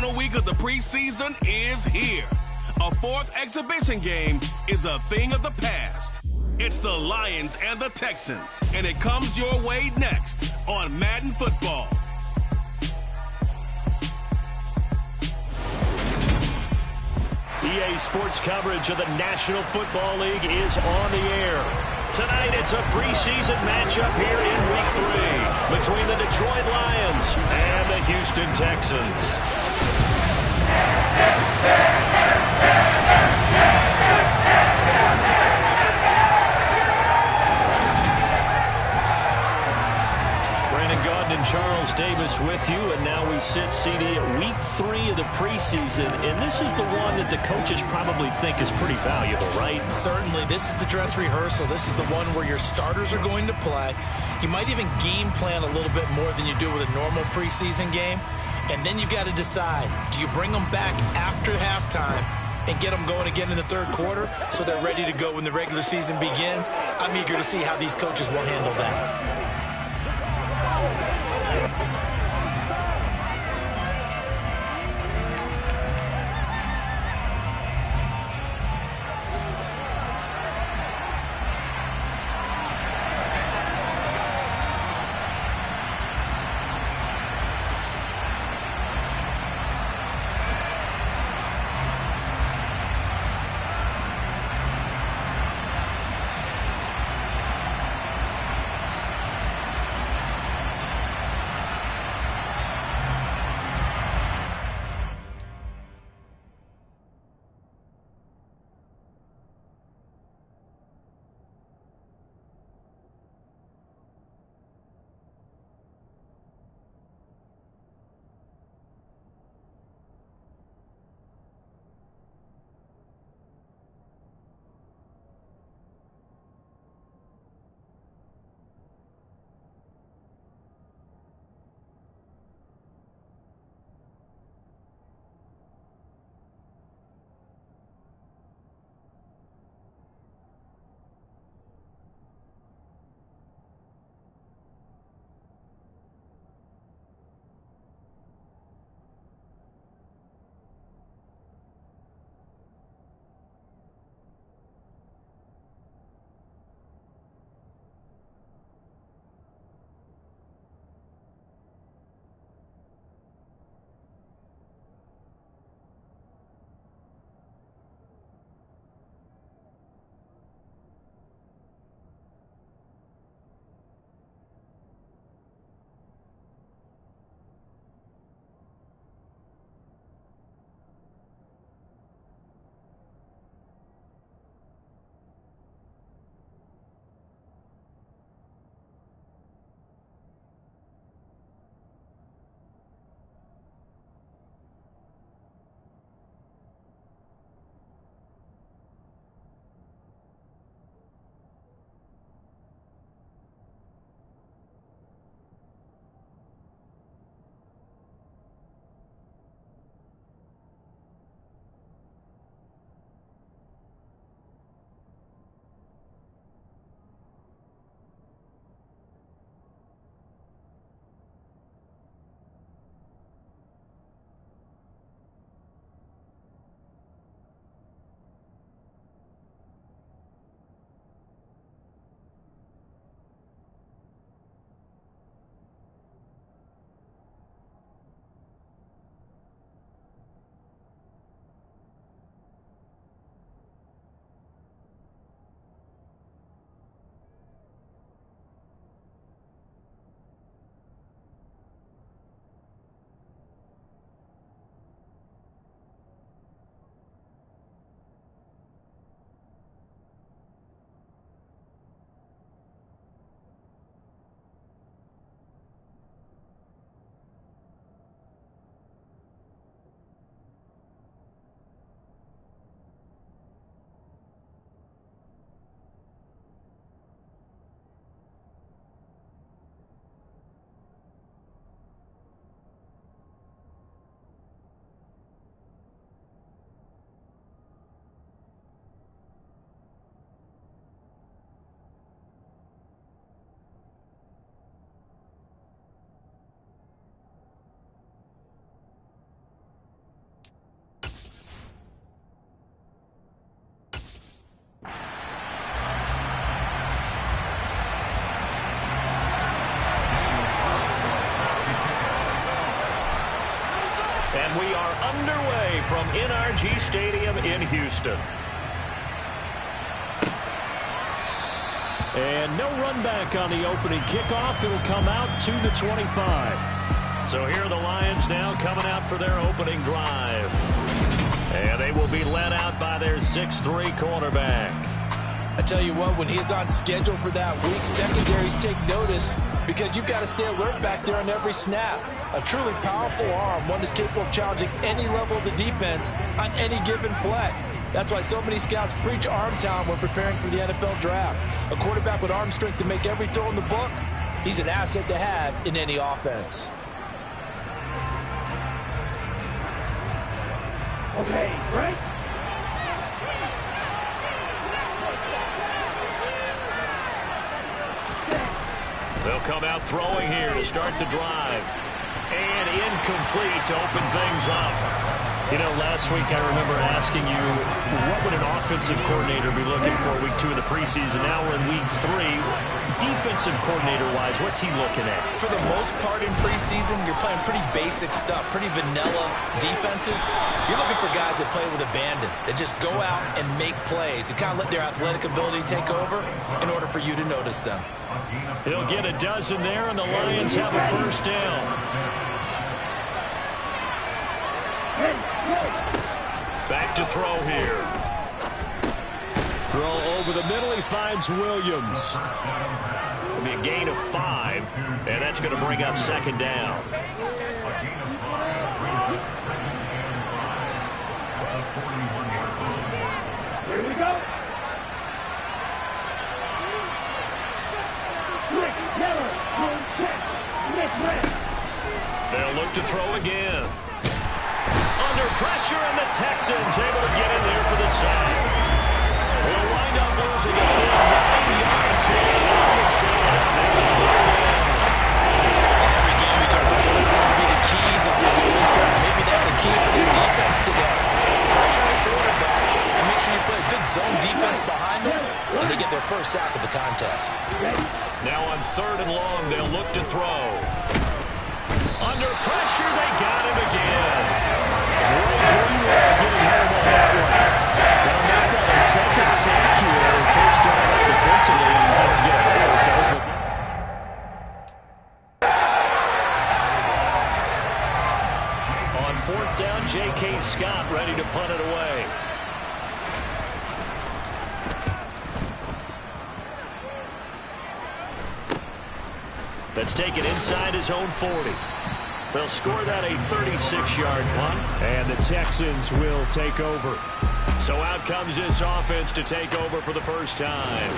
final week of the preseason is here. A fourth exhibition game is a thing of the past. It's the Lions and the Texans, and it comes your way next on Madden Football. EA Sports coverage of the National Football League is on the air. Tonight, it's a preseason matchup here in Week 3 between the Detroit Lions and the Houston Texans. And Charles Davis with you, and now we sit, CD, at Week 3 of the preseason, and this is the one that the coaches probably think is pretty valuable, right? Certainly. This is the dress rehearsal. This is the one where your starters are going to play. You might even game plan a little bit more than you do with a normal preseason game, and then you've got to decide, do you bring them back after halftime and get them going again in the third quarter so they're ready to go when the regular season begins? I'm eager to see how these coaches will handle that. And we are underway from NRG Stadium in Houston. And no run back on the opening kickoff. It'll come out to the 25. So here are the Lions now coming out for their opening drive. And they will be led out by their 6'3" quarterback. I tell you what, when he's on schedule for that week, secondaries take notice because you've got to stay alert back there on every snap. A truly powerful arm, one that's capable of challenging any level of the defense on any given play. That's why so many scouts preach arm talent when preparing for the NFL draft. A quarterback with arm strength to make every throw in the book, he's an asset to have in any offense. Okay, right? They'll come out throwing here to start the drive. And incomplete to open things up. You know, last week I remember asking you, what would an offensive coordinator be looking for week 2 of the preseason? Now we're in week 3. Defensive coordinator-wise, what's he looking at? For the most part in preseason, you're playing pretty basic stuff, pretty vanilla defenses. You're looking for guys that play with abandon, that just go out and make plays, and kind of let their athletic ability take over in order for you to notice them. He'll get a dozen there, and the Lions have a first down. Back to throw here. Throw over the middle. He finds Williams. It'll be a gain of 5, and that's going to bring up second down. Here we go. They'll look to throw again. Under pressure, and the Texans able to get in there for the sack. They'll wind up losing a full 9 yards here. Now it's third down. In every game we talk about what are going to be the keys as we go into it. Maybe that's a key for their defense today. Pressure the quarterback and make sure you play a good zone defense behind them, and they get their first sack of the contest. Now on 3rd and long, they'll look to throw. Under pressure, they got him again. Getting home on that one. They'll make that a second sack here. First drive out defensively, and have to get ahead of ourselves. On 4th down, J.K. Scott ready to punt it away. Let's take it inside his own 40. They'll score that a 36-yard punt, and the Texans will take over. So out comes this offense to take over for the first time.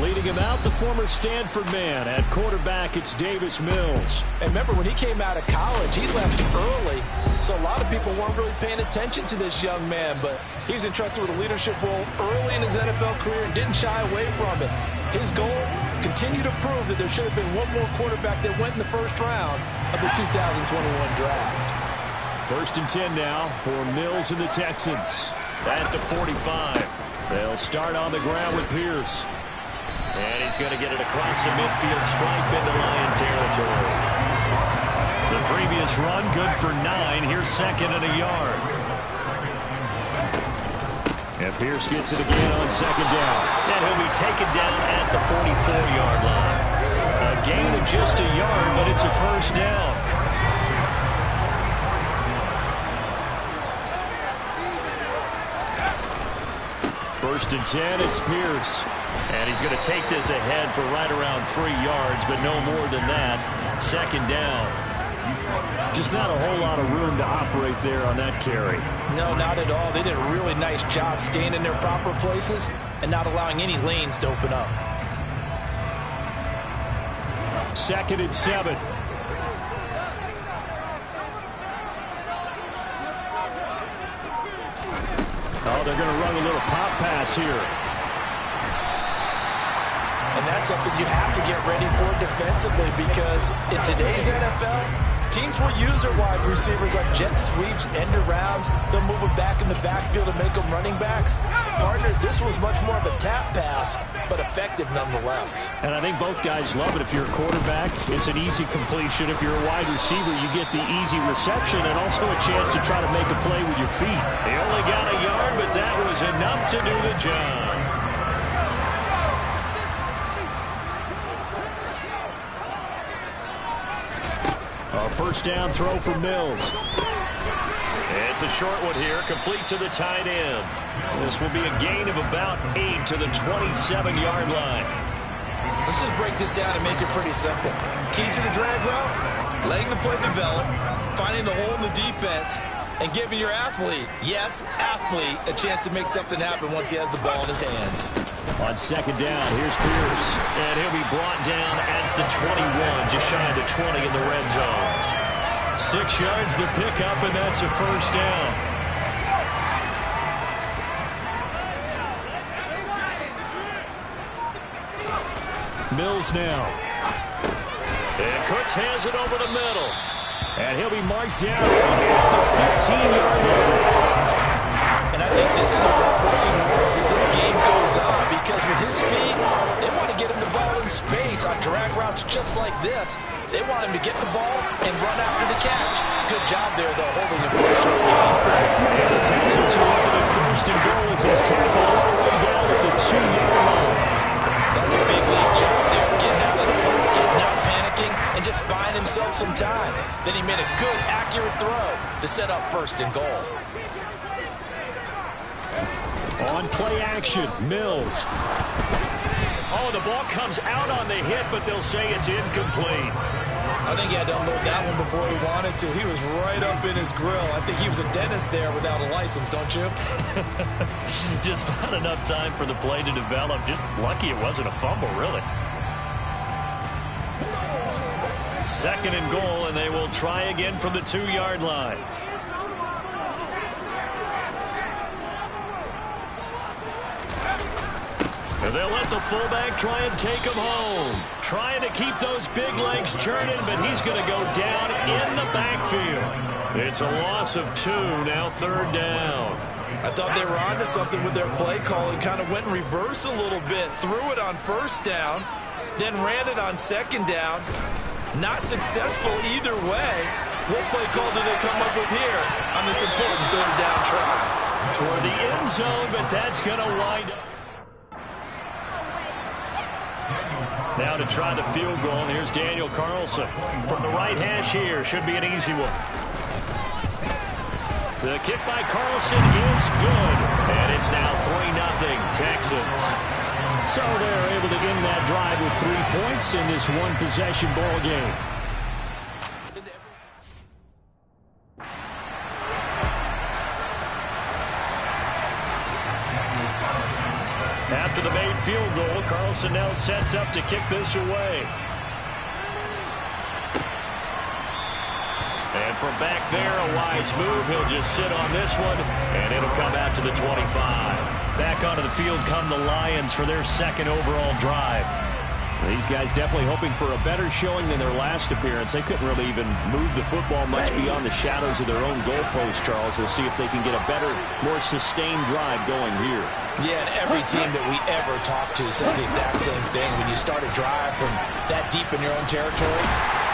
Leading him out, the former Stanford man. At quarterback, it's Davis Mills. And remember, when he came out of college, he left early, so a lot of people weren't really paying attention to this young man, but he was entrusted with a leadership role early in his NFL career and didn't shy away from it. His goal, continue to prove that there should have been one more quarterback that went in the first round of the 2021 draft. 1st and 10 now for Mills and the Texans. At the 45. They'll start on the ground with Pierce. And he's going to get it across the midfield stripe into Lion territory. The previous run, good for 9. Here's 2nd and a yard. And Pierce gets it again on 2nd down. And he'll be taken down at the 44-yard line. A gain of just a yard, but it's a first down. First and 10, it's Pierce. And he's going to take this ahead for right around 3 yards, but no more than that. 2nd down. Just not a whole lot of room to operate there on that carry. No, not at all. They did a really nice job staying in their proper places and not allowing any lanes to open up. 2nd and 7. Oh, they're going to run a little pop pass here. And that's something you have to get ready for defensively because in today's NFL, Teams will use their wide receivers on jet sweeps, end arounds. They'll move them back in the backfield and make them running backs. Partner, this was much more of a tap pass, but effective nonetheless. And I think both guys love it. If you're a quarterback, it's an easy completion. If you're a wide receiver, you get the easy reception and also a chance to try to make a play with your feet. He only got a yard, but that was enough to do the job. A first down throw for Mills. It's a short one here, complete to the tight end. This will be a gain of about 8 to the 27-yard line. Let's just break this down and make it pretty simple. Key to the drag route, letting the play develop, finding the hole in the defense, and giving your athlete, yes, athlete, a chance to make something happen once he has the ball in his hands. On second down, here's Pierce. And he'll be brought down at the 21, just shy of the 20 in the red zone. 6 yards the pickup, and that's a first down. Mills now. And Cooks has it over the middle. And he'll be marked down at the 15-yard line. And I think this is a role we'll see more as this game goes on, because with his speed, they want to get him the ball in space on drag routes just like this. They want him to get the ball and run after the catch. Good job there, though, holding him for a short game. And the Texans are looking at first and goal as he's tackled all the way down at the 2-yard line. That's a big lead job there, getting out of the pocket, getting out panicking, and just buying himself some time. Then he made a good, accurate throw to set up first and goal. On play action, Mills. Oh, the ball comes out on the hit, but they'll say it's incomplete. I think he had to unload that one before he wanted to. He was right up in his grill. I think he was a dentist there without a license, don't you? Just not enough time for the play to develop. Just lucky it wasn't a fumble, really. Second and goal, and they will try again from the 2-yard line. And they'll let the fullback try and take him home. Trying to keep those big legs churning, but he's going to go down in the backfield. It's a loss of 2, now third down. I thought they were onto something with their play call and kind of went in reverse a little bit. Threw it on first down, then ran it on second down. Not successful either way. What play call do they come up with here on this important third down try? Toward the end zone, but that's going to wind up. Now to try the field goal, and here's Daniel Carlson. From the right hash here, should be an easy one. The kick by Carlson is good, and it's now 3-0 Texans. So they're able to end that drive with 3 points in this one-possession ball game. After the made field goal, Carlson now sets up to kick this away. And from back there, a wise move. He'll just sit on this one, and it'll come out to the 25. Back onto the field come the Lions for their second overall drive. These guys definitely hoping for a better showing than their last appearance. They couldn't really even move the football much beyond the shadows of their own goalpost, Charles. We'll see if they can get a better, more sustained drive going here. Yeah, and every team that we ever talk to says the exact same thing. When you start a drive from that deep in your own territory,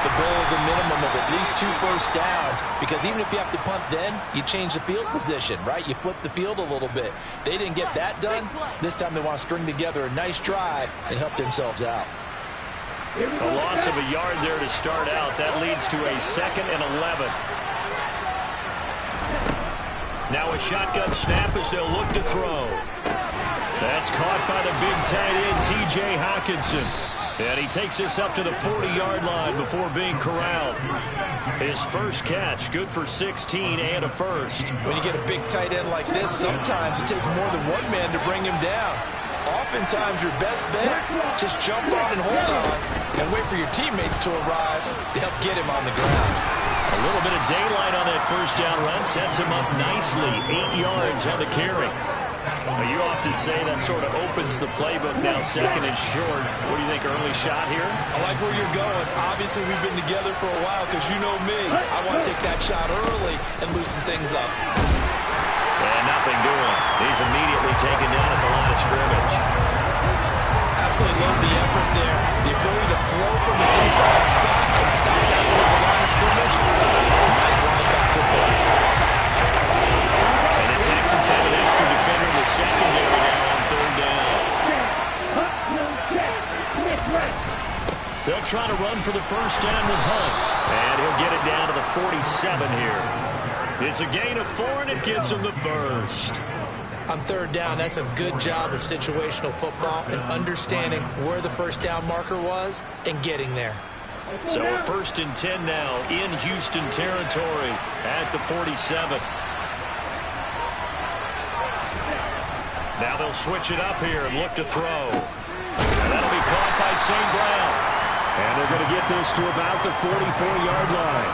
the goal is a minimum of at least 2 first downs, because even if you have to punt then, you change the field position, right? You flip the field a little bit. They didn't get that done. This time they want to string together a nice drive and help themselves out. A loss of a yard there to start out. That leads to a 2nd and 11. Now a shotgun snap as they'll look to throw. That's caught by the big tight end, T.J. Hockenson. And he takes this up to the 40-yard line before being corralled. His first catch, good for 16 and a first. When you get a big tight end like this, sometimes it takes more than one man to bring him down. Oftentimes your best bet, just jump on and hold on and wait for your teammates to arrive to help get him on the ground. A little bit of daylight on that first down run sets him up nicely. 8 yards on the carry. Well, you often say that sort of opens the playbook now, second and short. What do you think, early shot here? I like where you're going. Obviously, we've been together for a while because you know me. I want to take that shot early and loosen things up. And nothing doing. He's immediately taken down at the line of scrimmage. Absolutely love the effort there. The ability to flow from his inside spot and stop that one at the line of scrimmage. Nice linebacker play. And the Texans have an extra defender in the secondary now on third down. They'll try to run for the first down with Hunt. And he'll get it down to the 47 here. It's a gain of 4, and it gets him the first. On third down, that's a good job of situational football and understanding where the first down marker was and getting there. So a 1st and 10 now in Houston territory at the 47. Now they'll switch it up here and look to throw. And that'll be caught by St. Brown. And they're going to get this to about the 44-yard line.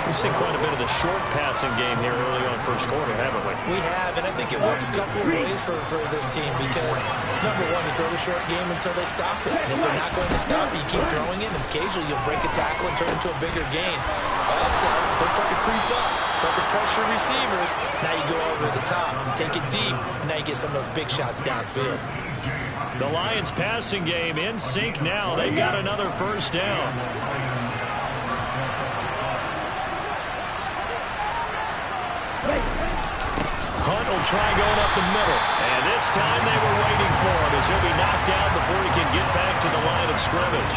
We've seen quite a bit of the short passing game here early on first quarter, haven't we? We have, and I think it works a couple of ways for this team because, number one, you throw the short game until they stop it. And if they're not going to stop it, you keep throwing it, and occasionally you'll break a tackle and turn it into a bigger gain. Also, if they start to creep up, start to pressure receivers, now you go over the top, take it deep, and now you get some of those big shots downfield. The Lions passing game in sync now. They've got another first down. Hunt will try going up the middle. And this time they were waiting for him as he'll be knocked down before he can get back to the line of scrimmage.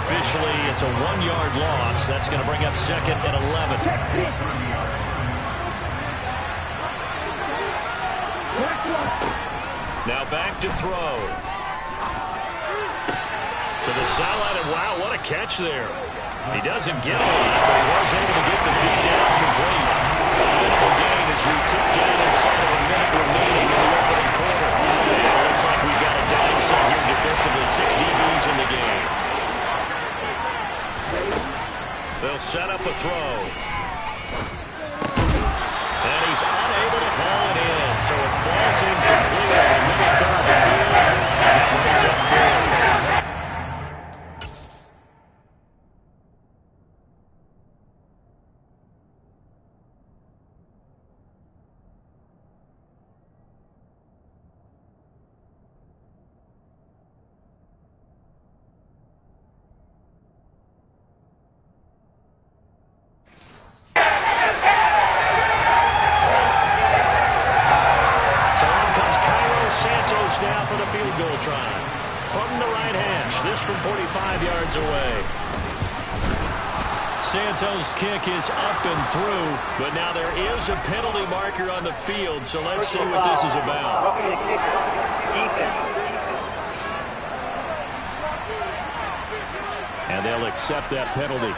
Officially, it's a 1-yard loss. That's going to bring up 2nd and 11. Now back to throw. To the sideline, and wow, what a catch there. He doesn't get a lot, but he was able to get the feed down complete. The game is retipped down inside of a minute remaining in the opening quarter. And it looks like we've got a dime set here defensively. 6 DBs in the game. They'll set up a throw. And he's unable to haul it in, so it falls incomplete on the middle third of the field. And that brings up 4th. Now for the field goal try. From the right hash, this from 45 yards away. Santos' kick is up and through, but now there is a penalty marker on the field, so let's see what this is about. And they'll accept that penalty.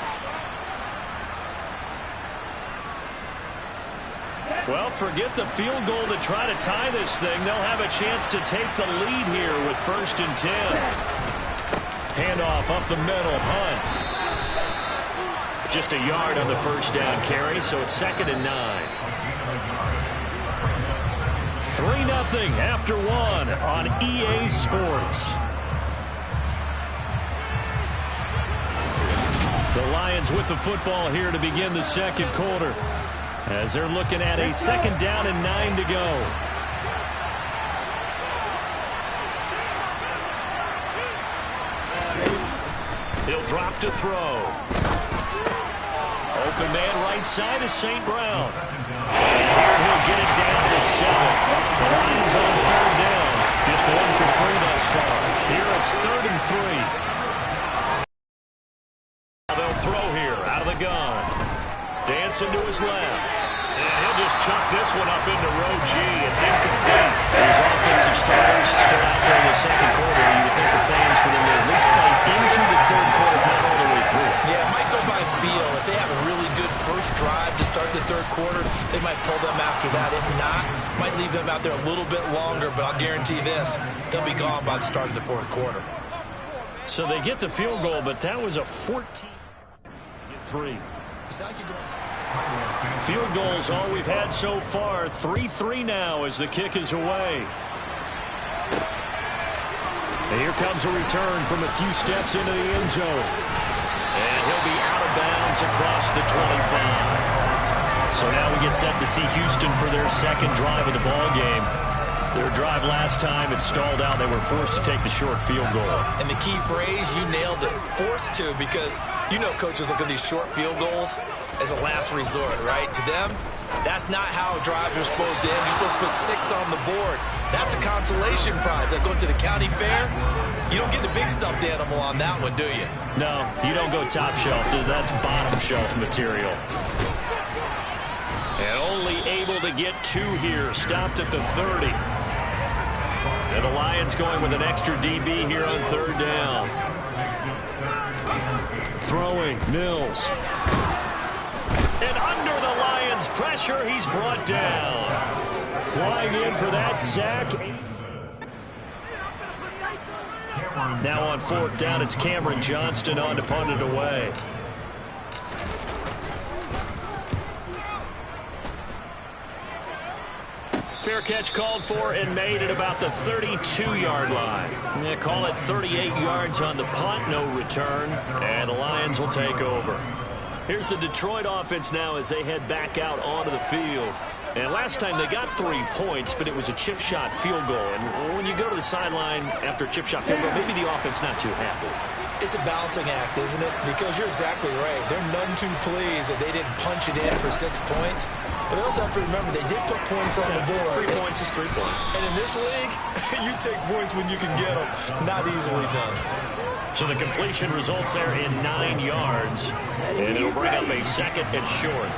Well, forget the field goal to try to tie this thing. They'll have a chance to take the lead here with 1st and 10. Handoff up the middle. Hunt. Just a yard on the first down carry, so it's 2nd and 9. 3-0 after 1 on EA Sports. The Lions with the football here to begin the second quarter, as they're looking at a 2nd down and 9 to go. He'll drop to throw. Open man right side is St. Brown. And here he'll get it down to the 7. The Lions on 3rd down. Just 1 for 3 thus far. Here it's 3rd and 3. They'll throw here out of the gun. Dancing to his left. And he'll just chuck this one up into row G. It's incomplete. These offensive starters still out there in the second quarter. You would think the plans for them to at least play into the third quarter, not all the way through. Yeah, it might go by feel. If they have a really good first drive to start the third quarter, they might pull them after that. If not, might leave them out there a little bit longer, but I'll guarantee this, they'll be gone by the start of the fourth quarter. So they get the field goal, but that was a 14-3. It's like you're going... Field goals all we've had so far. 3-3 now as the kick is away. And here comes a return from a few steps into the end zone. And he'll be out of bounds across the 25. So now we get set to see Houston for their second drive of the ball game. Their drive last time, it stalled out. They were forced to take the short field goal. And the key phrase, you nailed it, forced to, because you know coaches look at these short field goals as a last resort, right? To them, that's not how drives are supposed to end. You're supposed to put 6 on the board. That's a consolation prize. Like going to the county fair, you don't get the big stuffed animal on that one, do you? No, you don't go top shelf. That's bottom shelf material. And only able to get 2 here. Stopped at the 30. And the Lions going with an extra DB here on 3rd down. Throwing, Mills. And under the Lions' pressure, he's brought down. Flying in for that sack. Now on 4th down, it's Cameron Johnston on to punt it away. Fair catch called for and made at about the 32-yard line. Yeah, call it 38 yards on the punt, no return, and the Lions will take over. Here's the Detroit offense now as they head back out onto the field. And last time they got 3 points, but it was a chip shot field goal. And when you go to the sideline after a chip shot field goal, maybe the offense not too happy. It's a balancing act, isn't it? Because you're exactly right. They're none too pleased that they didn't punch it in for 6 points. But they also have to remember they did put points on the board. 3 points is 3 points. And in this league, you take points when you can get them. Not easily done. So the completion results there in 9 yards. And it'll bring up a 2nd and short.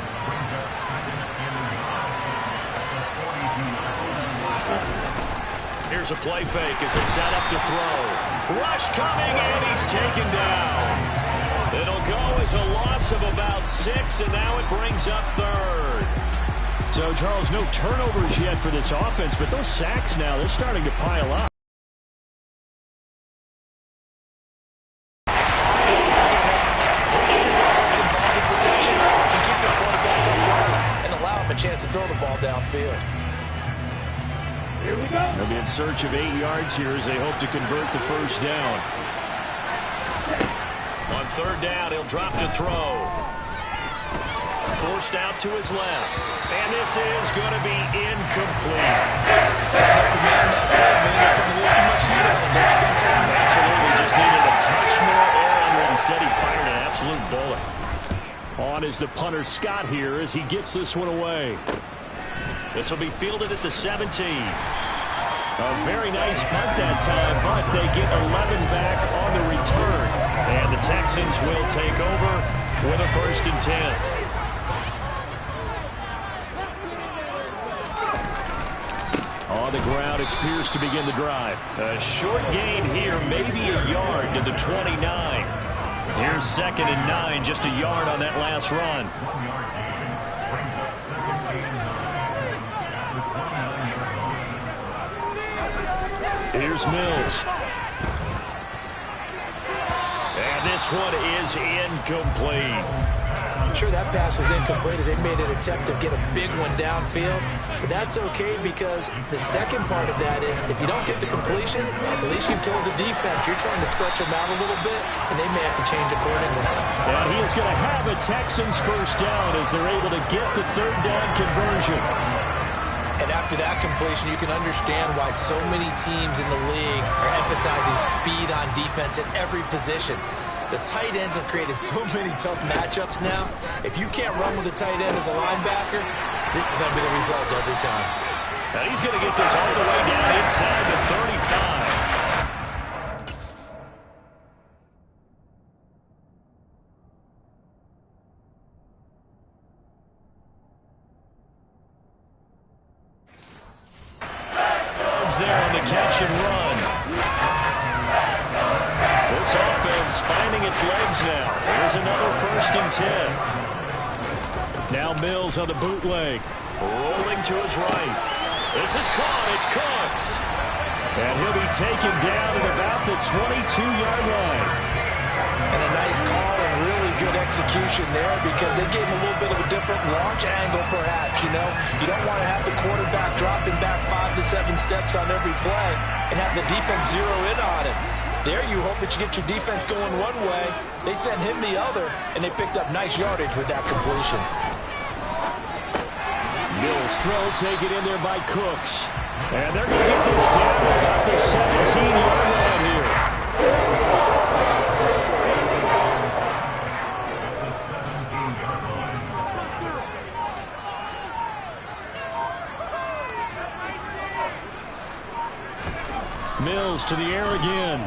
Here's a play fake as they set up to throw. Rush coming, and he's taken down. It'll go as a loss of about 6, and now it brings up 3rd. So, Charles, no turnovers yet for this offense, but those sacks now, they're starting to pile up. Chance to throw the ball downfield. Here we go. They'll be in search of 8 yards here as they hope to convert the 1st down. On 3rd down, he'll drop to throw. Forced out to his left. And this is going to be incomplete. Absolutely, just needed a touch more air under it. Instead, he fired an absolute bullet. On is the punter, Scott, here as he gets this one away. This will be fielded at the 17. A very nice punt that time, but they get 11 back on the return. And the Texans will take over with a 1st and 10. On the ground, it's Pierce to begin the drive. A short gain here, maybe a yard to the 29. Here's 2nd and 9, just a yard on that last run. Here's Mills. And this one is incomplete. I'm sure that pass was incomplete as they made an attempt to get a big one downfield. But that's okay because the second part of that is if you don't get the completion, at least you've told the defense you're trying to stretch them out a little bit, and they may have to change accordingly. And he is going to have a Texans 1st down as they're able to get the 3rd down conversion. And after that completion, you can understand why so many teams in the league are emphasizing speed on defense at every position. The tight ends have created so many tough matchups now. If you can't run with a tight end as a linebacker, this is going to be the result every time. And he's going to get this all the way down inside the 35. There on the catch and run. This offense finding its legs now. Here's another 1st and 10. Now Mills on the bootleg. Rolling to his right. This is caught. It's Cooks. And he'll be taken down at about the 22-yard line. And a nice call and really good execution there because they gave him a little bit of a different launch angle perhaps, you know. You don't want to have the quarterback dropping back 5 to 7 steps on every play and have the defense zero in on it. There you hope that you get your defense going one way. They sent him the other, and they picked up nice yardage with that completion. Mills throw taken in there by Cooks. And they're going to get this down about the 17-yard line here. Mills to the air again.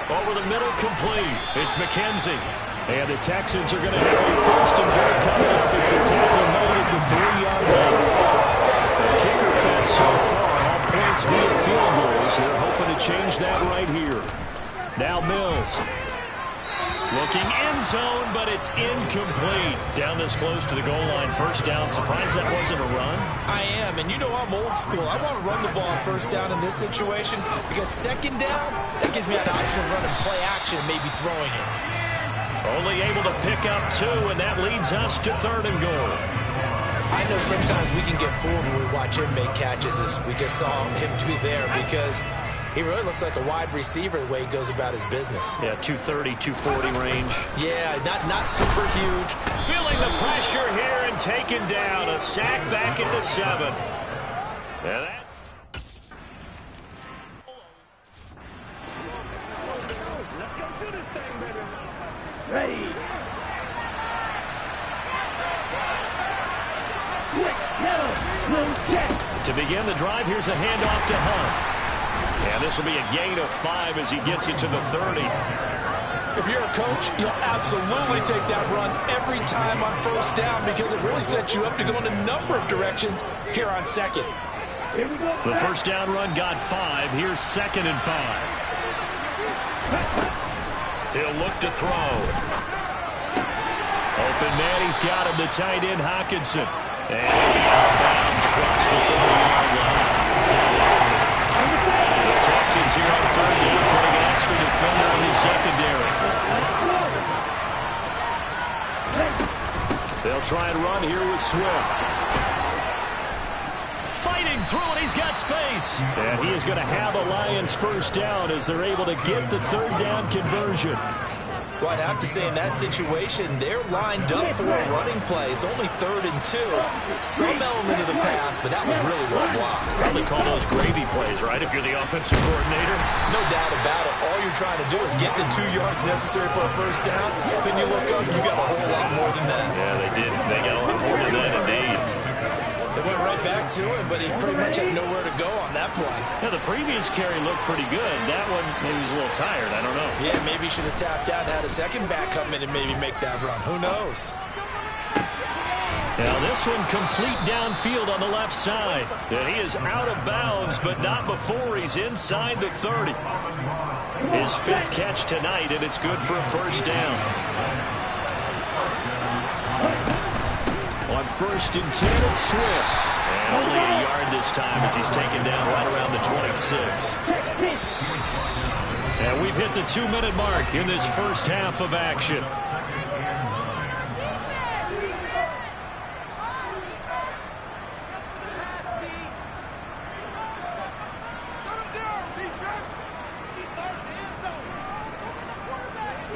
Over the middle, complete. It's McKenzie. And the Texans are going to have a first and goal coming up as the tackle made at the 3-yard line. The kicker fest so far, all points via field goals. They're hoping to change that right here. Now Mills. Looking end zone, but it's incomplete. Down this close to the goal line. First down. Surprised that wasn't a run? I am, and you know I'm old school. I want to run the ball on first down in this situation because second down, that gives me an option of running play action and maybe throwing it. Only able to pick up 2, and that leads us to 3rd and goal. I know sometimes we can get fooled when we watch him make catches as we just saw him do there because he really looks like a wide receiver the way he goes about his business. Yeah, 230, 240 range. Yeah, not super huge. Feeling the pressure here and taken down. A sack back at the 7. And that's... Let's go do this thing, baby. Ready. Quick, yellow, little check. To begin the drive, here's a handoff to Hunt. And this will be a gain of 5 as he gets it to the 30. If you're a coach, you'll absolutely take that run every time on first down because it really sets you up to go in a number of directions here on second. Here we go. The first down run got 5. Here's 2nd and 5. He'll look to throw. Open man, he's got him, the tight end Hockenson. And out of bounds across the 30-yard line. The Texans here on 3rd down, putting an extra defender in the secondary. They'll try and run here with Swift. Fighting through it, he's got space. And he is going to have a Lions first down as they're able to get the 3rd down conversion. Well, I'd have to say in that situation, they're lined up for a running play. It's only 3rd and 2. Some element of the pass, but that was really well blocked. Probably call those gravy plays, right, if you're the offensive coordinator? No doubt about it. All you're trying to do is get the 2 yards necessary for a first down. Then you look up, you got a whole lot more than that. Yeah, they did. They got a lot more than that, indeed. They went right back to him, but he pretty much had nowhere to go on that play. Yeah, the previous carry looked pretty good. That one, maybe he was a little tired. I don't know. Yeah, maybe he should have tapped out and had a second back come in and maybe make that run. Who knows? Now this one complete downfield on the left side. And he is out of bounds, but not before he's inside the 30. His 5th catch tonight, and it's good for a first down. On 1st and 10, it's Swift. And only a yard this time as he's taken down right around the 26. And we've hit the 2-minute mark in this first half of action.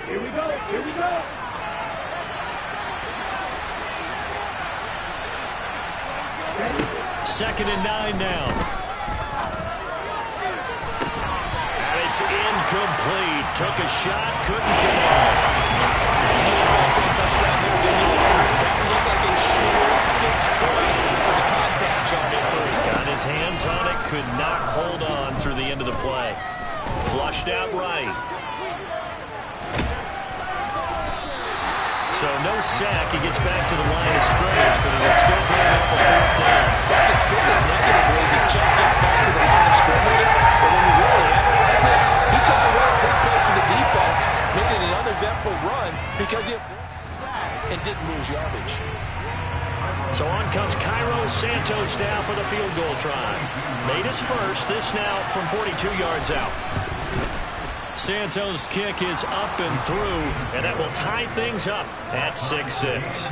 Here we go. Here we go. Second and 9 now. And it's incomplete. Took a shot, couldn't connect. Touchdown there, didn't you? That looked like a short 6 points, but the contact jarred it free. Got his hands on it, could not hold on through the end of the play. Flushed out right. So no sack. He gets back to the line of scrimmage, but it'll still bring up a 4th down. It's been as negative ways he just got back to the line of scrimmage, but when you really analyze it, he took away a big play from the defense, made it an uneventful run because he sacked and didn't lose yardage. So on comes Cairo Santos now for the field goal try. Made his first, this now from 42 yards out. Santos' kick is up and through, and that will tie things up at 6-6.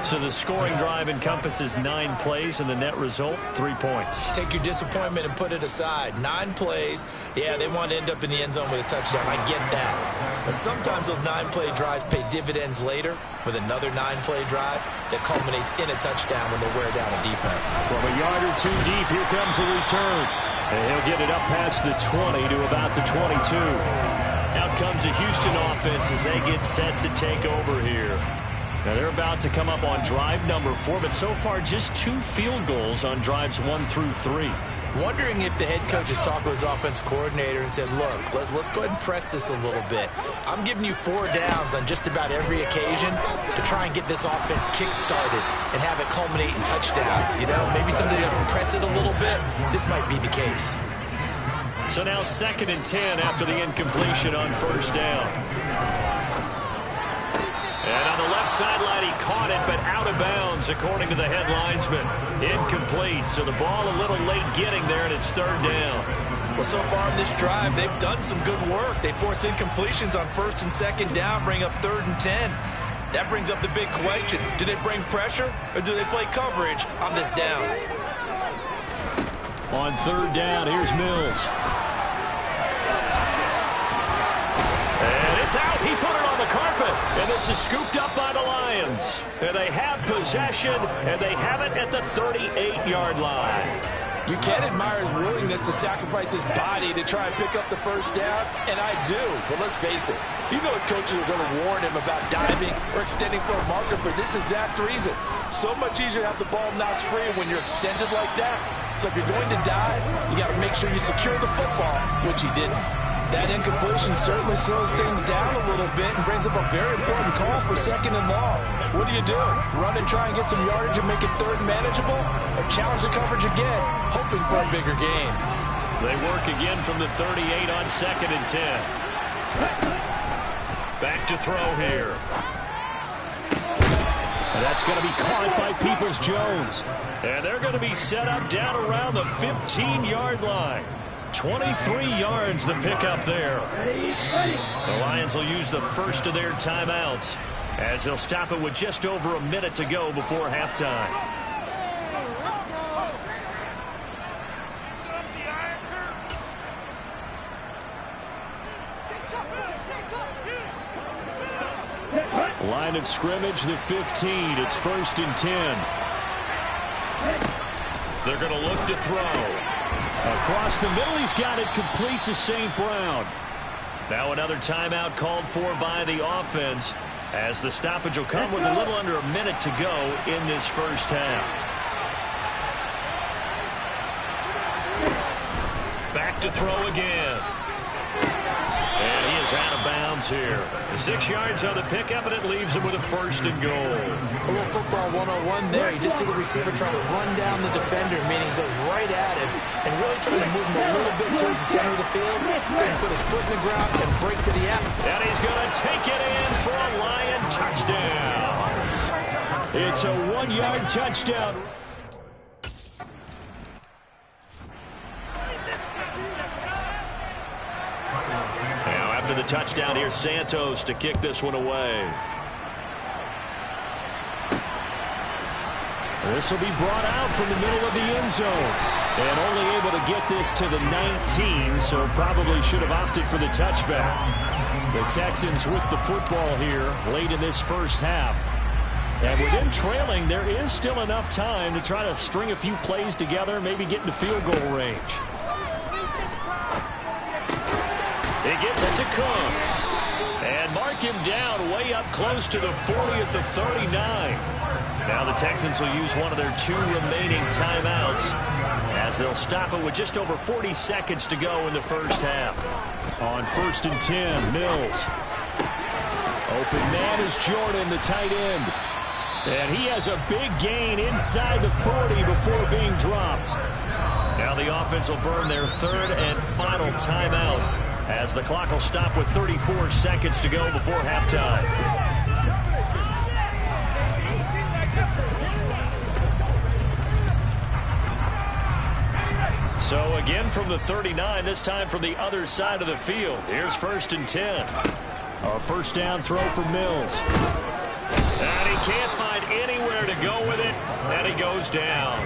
So the scoring drive encompasses 9 plays, and the net result, 3 points. Take your disappointment and put it aside. 9 plays. Yeah, they want to end up in the end zone with a touchdown. I get that. But sometimes those 9-play drives pay dividends later with another 9-play drive that culminates in a touchdown when they wear down a defense. From a yard or two deep, here comes a return. And he'll get it up past the 20 to about the 22. Out comes the Houston offense as they get set to take over here. Now they're about to come up on drive number 4, but so far just 2 field goals on drives 1 through 3. Wondering if the head coach has talked with his offensive coordinator and said, look, let's go ahead and press this a little bit. I'm giving you 4 downs on just about every occasion to try and get this offense kick-started and have it culminate in touchdowns. You know, maybe something to press it a little bit. This might be the case. So now 2nd and 10 after the incompletion on 1st down. And on the left sideline, he caught it, but out of bounds, according to the head linesman. Incomplete, so the ball a little late getting there, and it's 3rd down. Well, so far in this drive, they've done some good work. They force incompletions on 1st and 2nd down, bring up 3rd and 10. That brings up the big question. Do they bring pressure, or do they play coverage on this down? On 3rd down, here's Mills. And it's out. He put it on the carpet. And this is scooped up by the Lions. And they have possession, and they have it at the 38-yard line. You can admire his willingness to sacrifice his body to try and pick up the 1st down, and I do. But let's face it, you know his coaches are going to warn him about diving or extending for a marker for this exact reason. So much easier to have the ball knocked free when you're extended like that. So if you're going to dive, you got to make sure you secure the football, which he didn't. That incompletion certainly slows things down a little bit and brings up a very important call for 2nd and long. What do? Run and try and get some yardage and make it 3rd manageable? Or challenge the coverage again, hoping for a bigger gain? They work again from the 38 on 2nd and 10. Back to throw here. And that's going to be caught by Peoples-Jones. And they're going to be set up down around the 15-yard line. 23 yards the pickup there. The Lions will use the first of their timeouts as they'll stop it with just over a minute to go before halftime. Line of scrimmage, the 15. It's 1st and 10. They're going to look to throw. Across the middle, he's got it complete to St. Brown. Now another timeout called for by the offense as the stoppage will come with a little under a minute to go in this 1st half. Back to throw again. And he is out of bounds here. 6 yards on the pickup, and it leaves him with a 1st and goal. A little football 101 there. You just see the receiver trying to run down the defender, meaning he goes right at him and really trying to move him a little bit towards the center of the field so he can put his foot in the ground and break to the end. And he's going to take it in for a Lion touchdown. It's a 1-yard touchdown. After the touchdown, here's Santos to kick this one away. This will be brought out from the middle of the end zone. And only able to get this to the 19, so probably should have opted for the touchback. The Texans with the football here late in this 1st half. And with them trailing, there is still enough time to try to string a few plays together, maybe get into field goal range. He gets it to Cooks. And mark him down way up close to the 40 at the 39. Now the Texans will use one of their 2 remaining timeouts as they'll stop it with just over 40 seconds to go in the 1st half. On 1st and 10, Mills. Open man is Jordan, the tight end. And he has a big gain inside the 40 before being dropped. Now the offense will burn their 3rd and final timeout as the clock will stop with 34 seconds to go before halftime. So again from the 39, this time from the other side of the field. Here's 1st and 10. A first down throw for Mills. And he can't find anywhere to go with it, and he goes down.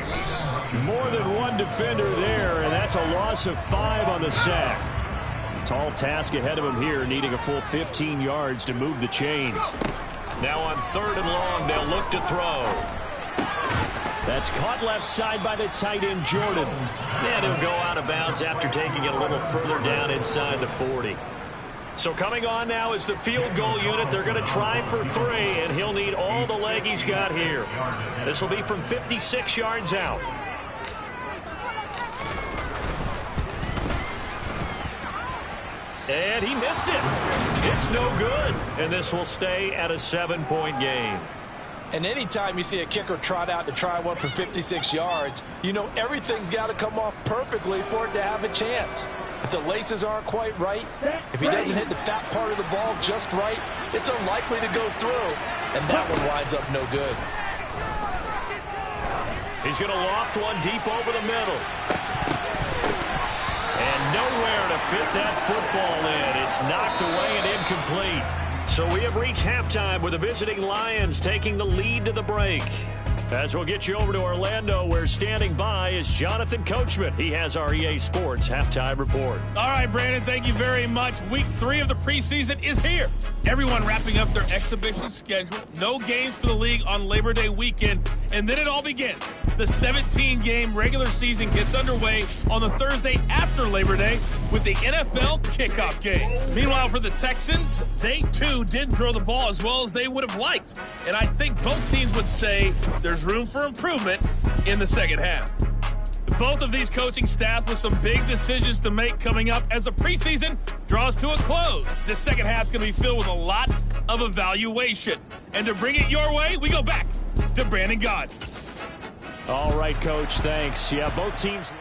More than one defender there, and that's a loss of 5 on the sack. Tall task ahead of him here, needing a full 15 yards to move the chains. Now on 3rd and long, they'll look to throw. That's caught left side by the tight end, Jordan. And he'll go out of bounds after taking it a little further down inside the 40. So coming on now is the field goal unit. They're going to try for 3, and he'll need all the leg he's got here. This will be from 56 yards out. And he missed it. It's no good. And this will stay at a 7-point game. And anytime you see a kicker trot out to try one from 56 yards, you know everything's got to come off perfectly for it to have a chance. If the laces aren't quite right, if he doesn't hit the fat part of the ball just right, it's unlikely to go through. And that one winds up no good. He's going to loft one deep over the middle. And nowhere to fit that football in. It's knocked away and incomplete. So we have reached halftime with the visiting Lions taking the lead to the break. As we'll get you over to Orlando, where standing by is Jonathan Coachman. He has our EA Sports halftime report. All right, Brandon, thank you very much. Week 3 of the preseason is here. Everyone wrapping up their exhibition schedule. No games for the league on Labor Day weekend. And then it all begins. The 17-game regular season gets underway on the Thursday after Labor Day with the NFL kickoff game. Meanwhile, for the Texans, they too didn't throw the ball as well as they would have liked. And I think both teams would say there's room for improvement in the second half. Both of these coaching staffs with some big decisions to make coming up as the preseason draws to a close. This second half is going to be filled with a lot of evaluation. And to bring it your way, we go back to Brandon God. All right, Coach, thanks. Yeah, both teams...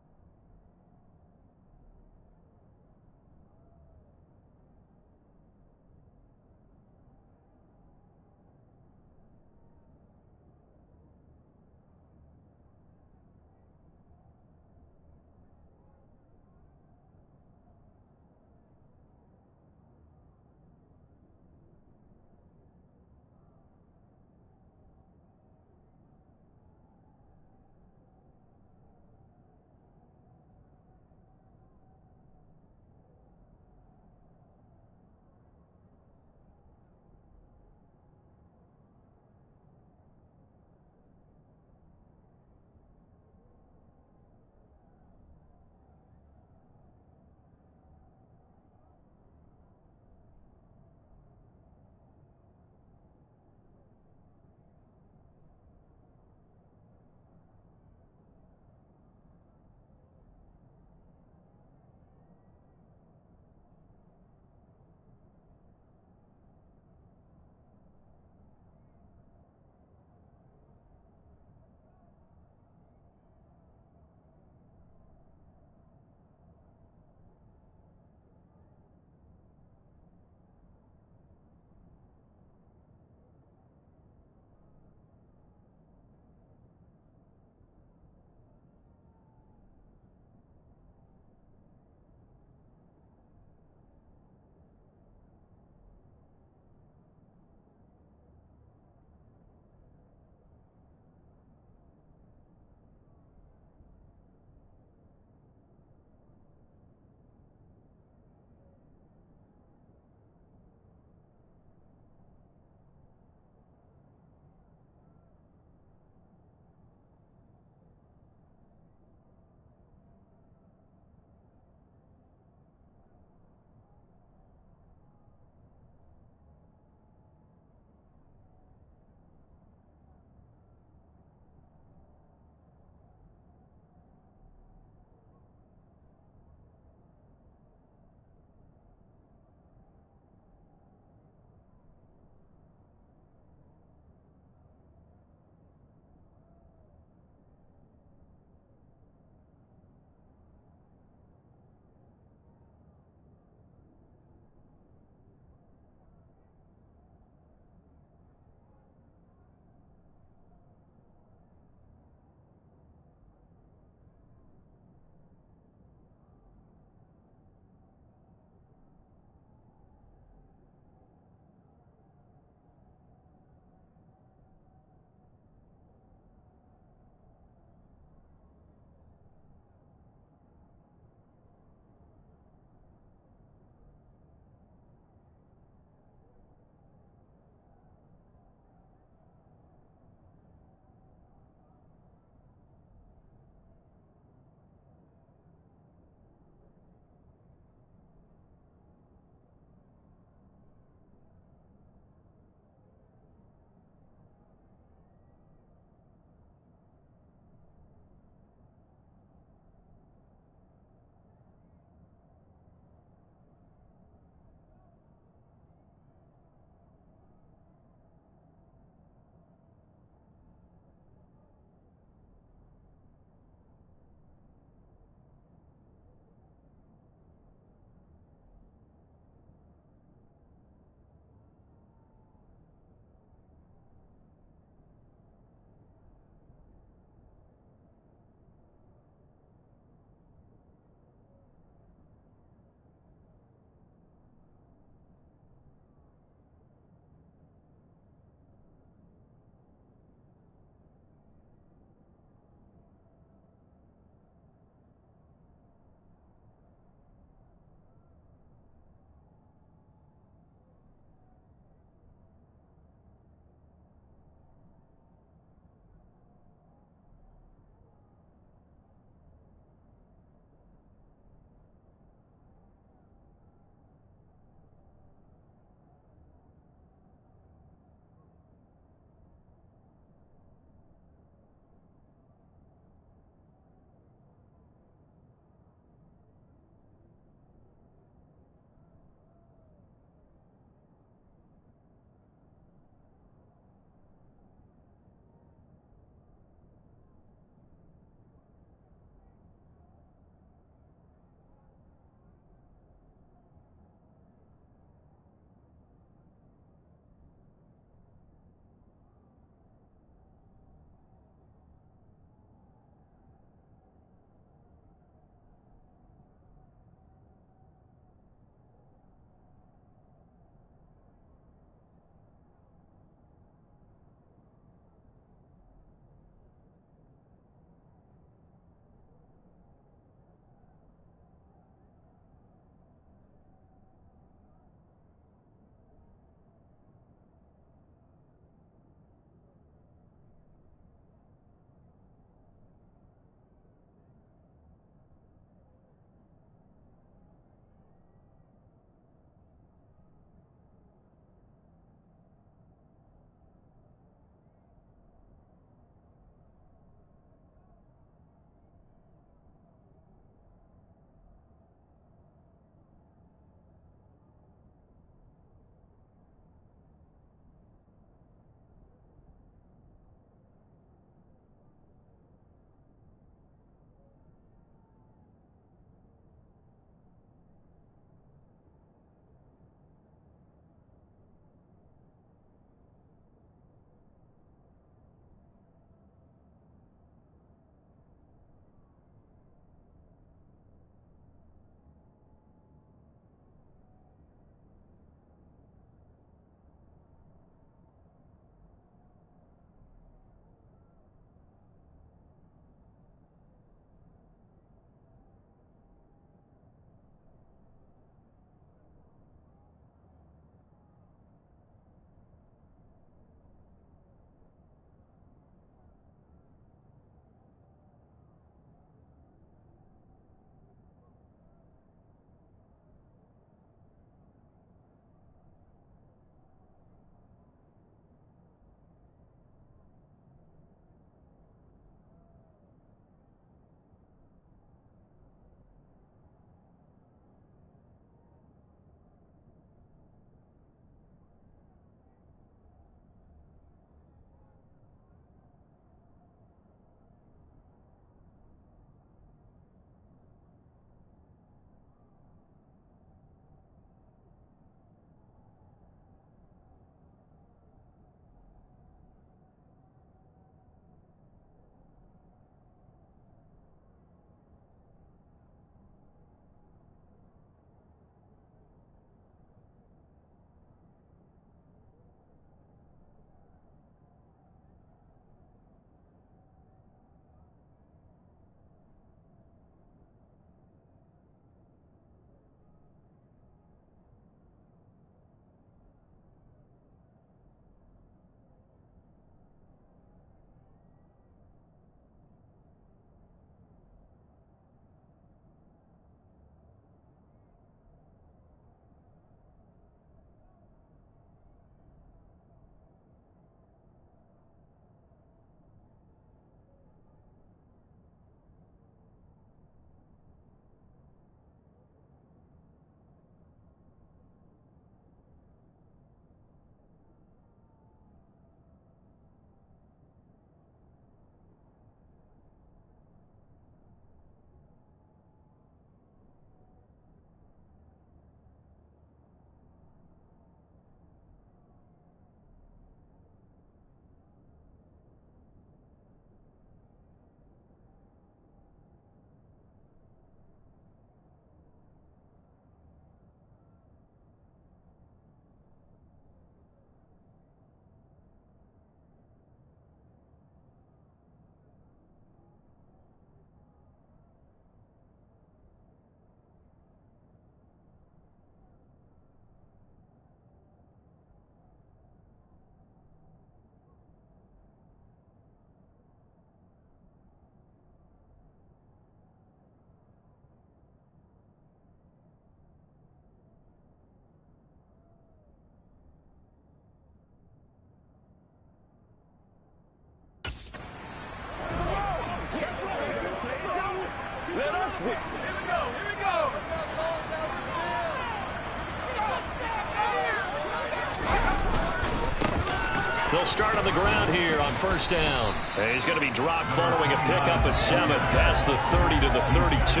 They'll start on the ground here on first down. And he's going to be dropped following a pickup of 7 past the 30 to the 32.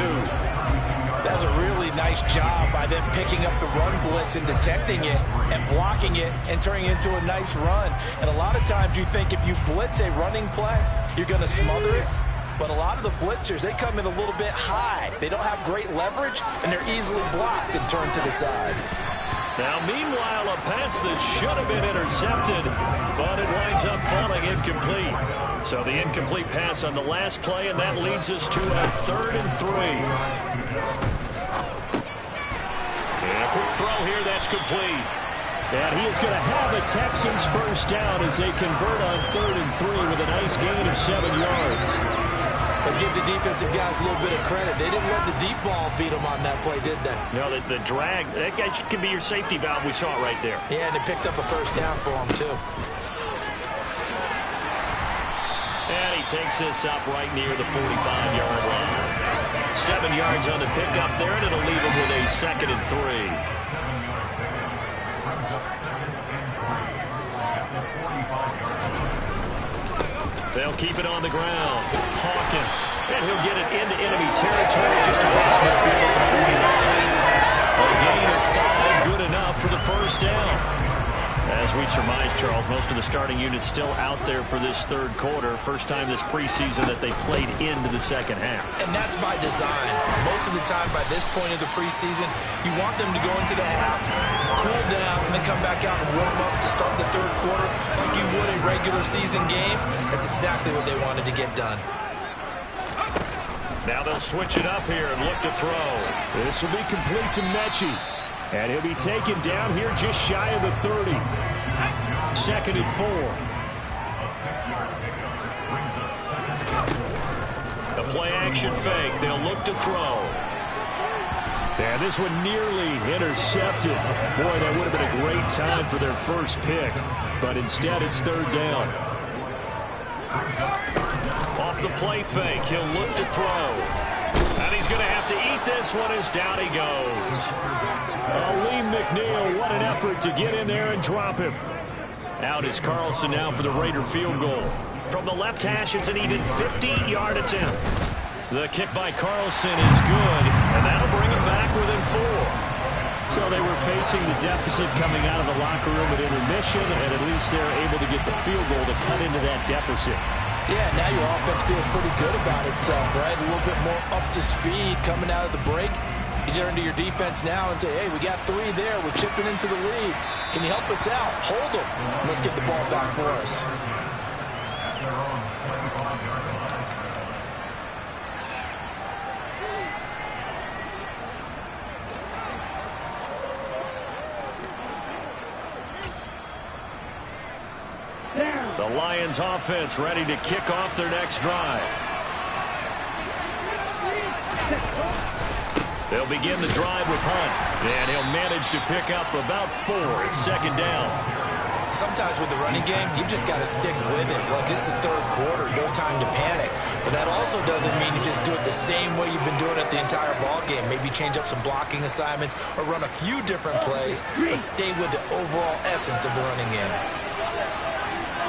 That was a really nice job by them picking up the run blitz and detecting it and blocking it and turning it into a nice run. And a lot of times you think if you blitz a running play, you're going to smother it. But a lot of the blitzers, they come in a little bit high. They don't have great leverage, and they're easily blocked and turned to the side. Now, meanwhile, a pass that should have been intercepted, but it winds up falling incomplete. So the incomplete pass on the last play, and that leads us to a 3rd and 3. And a quick throw here, that's complete. And he is going to have the Texans first down as they convert on 3rd and 3 with a nice gain of 7 yards. But give the defensive guys a little bit of credit. They didn't let the deep ball beat them on that play, did they? No, the drag, that guy could be your safety valve. We saw it right there. Yeah, and they picked up a first down for him, too. And he takes this up right near the 45-yard line. 7 yards on the pickup there, and it'll leave him with a 2nd and 3. They'll keep it on the ground. Hawkins. And he'll get it into enemy territory just across midfield. A gain of 5, good enough for the first down. As we surmise, Charles, most of the starting units still out there for this 3rd quarter. First time this preseason that they played into the 2nd half. And that's by design. Most of the time by this point of the preseason, you want them to go into the half, cool down, and then come back out and warm up to start the 3rd quarter like you would a regular season game. That's exactly what they wanted to get done. Now they'll switch it up here and look to throw. This will be complete to Mechie. And he'll be taken down here just shy of the 30. 2nd and 4. The play-action fake. They'll look to throw. And this one nearly intercepted. Boy, that would have been a great time for their first pick. But instead, it's 3rd down. Off the play fake, he'll look to throw. And he's going to have to eat this one as down he goes. Lee McNeil, what an effort to get in there and drop him. Out is Carlson now for the Raider field goal. From the left hash, it's an even 50-yard attempt. The kick by Carlson is good, and that'll bring him back within 4. So they were facing the deficit coming out of the locker room at intermission, and at least they're able to get the field goal to cut into that deficit. Yeah, now your offense feels pretty good about itself, right? A little bit more up to speed coming out of the break. You turn to your defense now and say, hey, we got 3 there. We're chipping into the lead. Can you help us out? Hold them. Let's get the ball back for us. The Lions offense ready to kick off their next drive. They'll begin the drive with Hunt, and he'll manage to pick up about 4. It's 2nd down. Sometimes with the running game, you've just got to stick with it. Like, this is the 3rd quarter, no time to panic. But that also doesn't mean you just do it the same way you've been doing it the entire ball game. Maybe change up some blocking assignments or run a few different plays, but stay with the overall essence of the running game.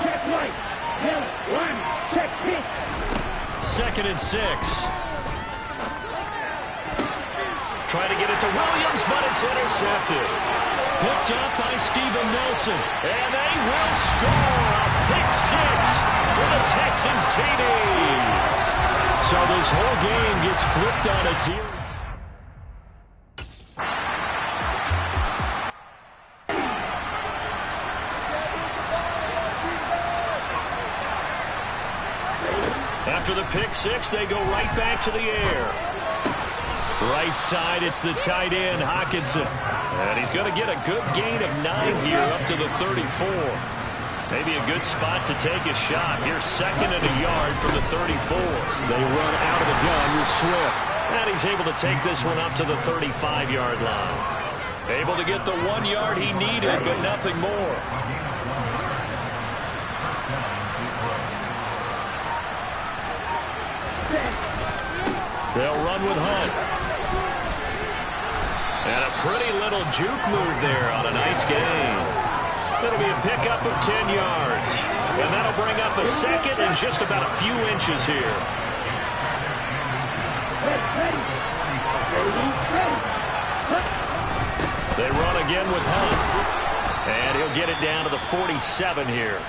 Check right. Hill, 1. Check 2nd and 6. Trying to get it to Williams, but it's intercepted. Picked up by Steven Nelson. And they will score a pick 6 for the Texans TD. So this whole game gets flipped on its ear. After the pick 6, they go right back to the air. Right side, it's the tight end, Hawkinson. And he's going to get a good gain of 9 here up to the 34. Maybe a good spot to take a shot. Here's 2nd and a yard from the 34. They run out of the gun with Swift. And he's able to take this one up to the 35-yard line. Able to get the 1 yard he needed, but nothing more. They'll run with Hunt. And a pretty little juke move there on a nice gain. It'll be a pickup of 10 yards. And that'll bring up a second and just about a few inches here. They run again with Hunt. And he'll get it down to the 47 here.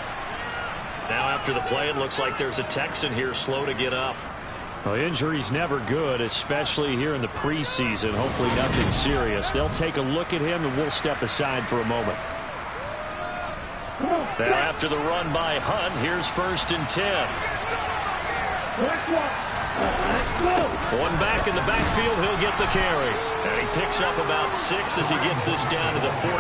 Now after the play, it looks like there's a Texan here slow to get up. Well, injury's never good, especially here in the preseason. Hopefully nothing serious. They'll take a look at him, and we'll step aside for a moment. Now after the run by Hunt, here's 1st and 10. One back in the backfield, he'll get the carry. And he picks up about 6 as he gets this down to the 41.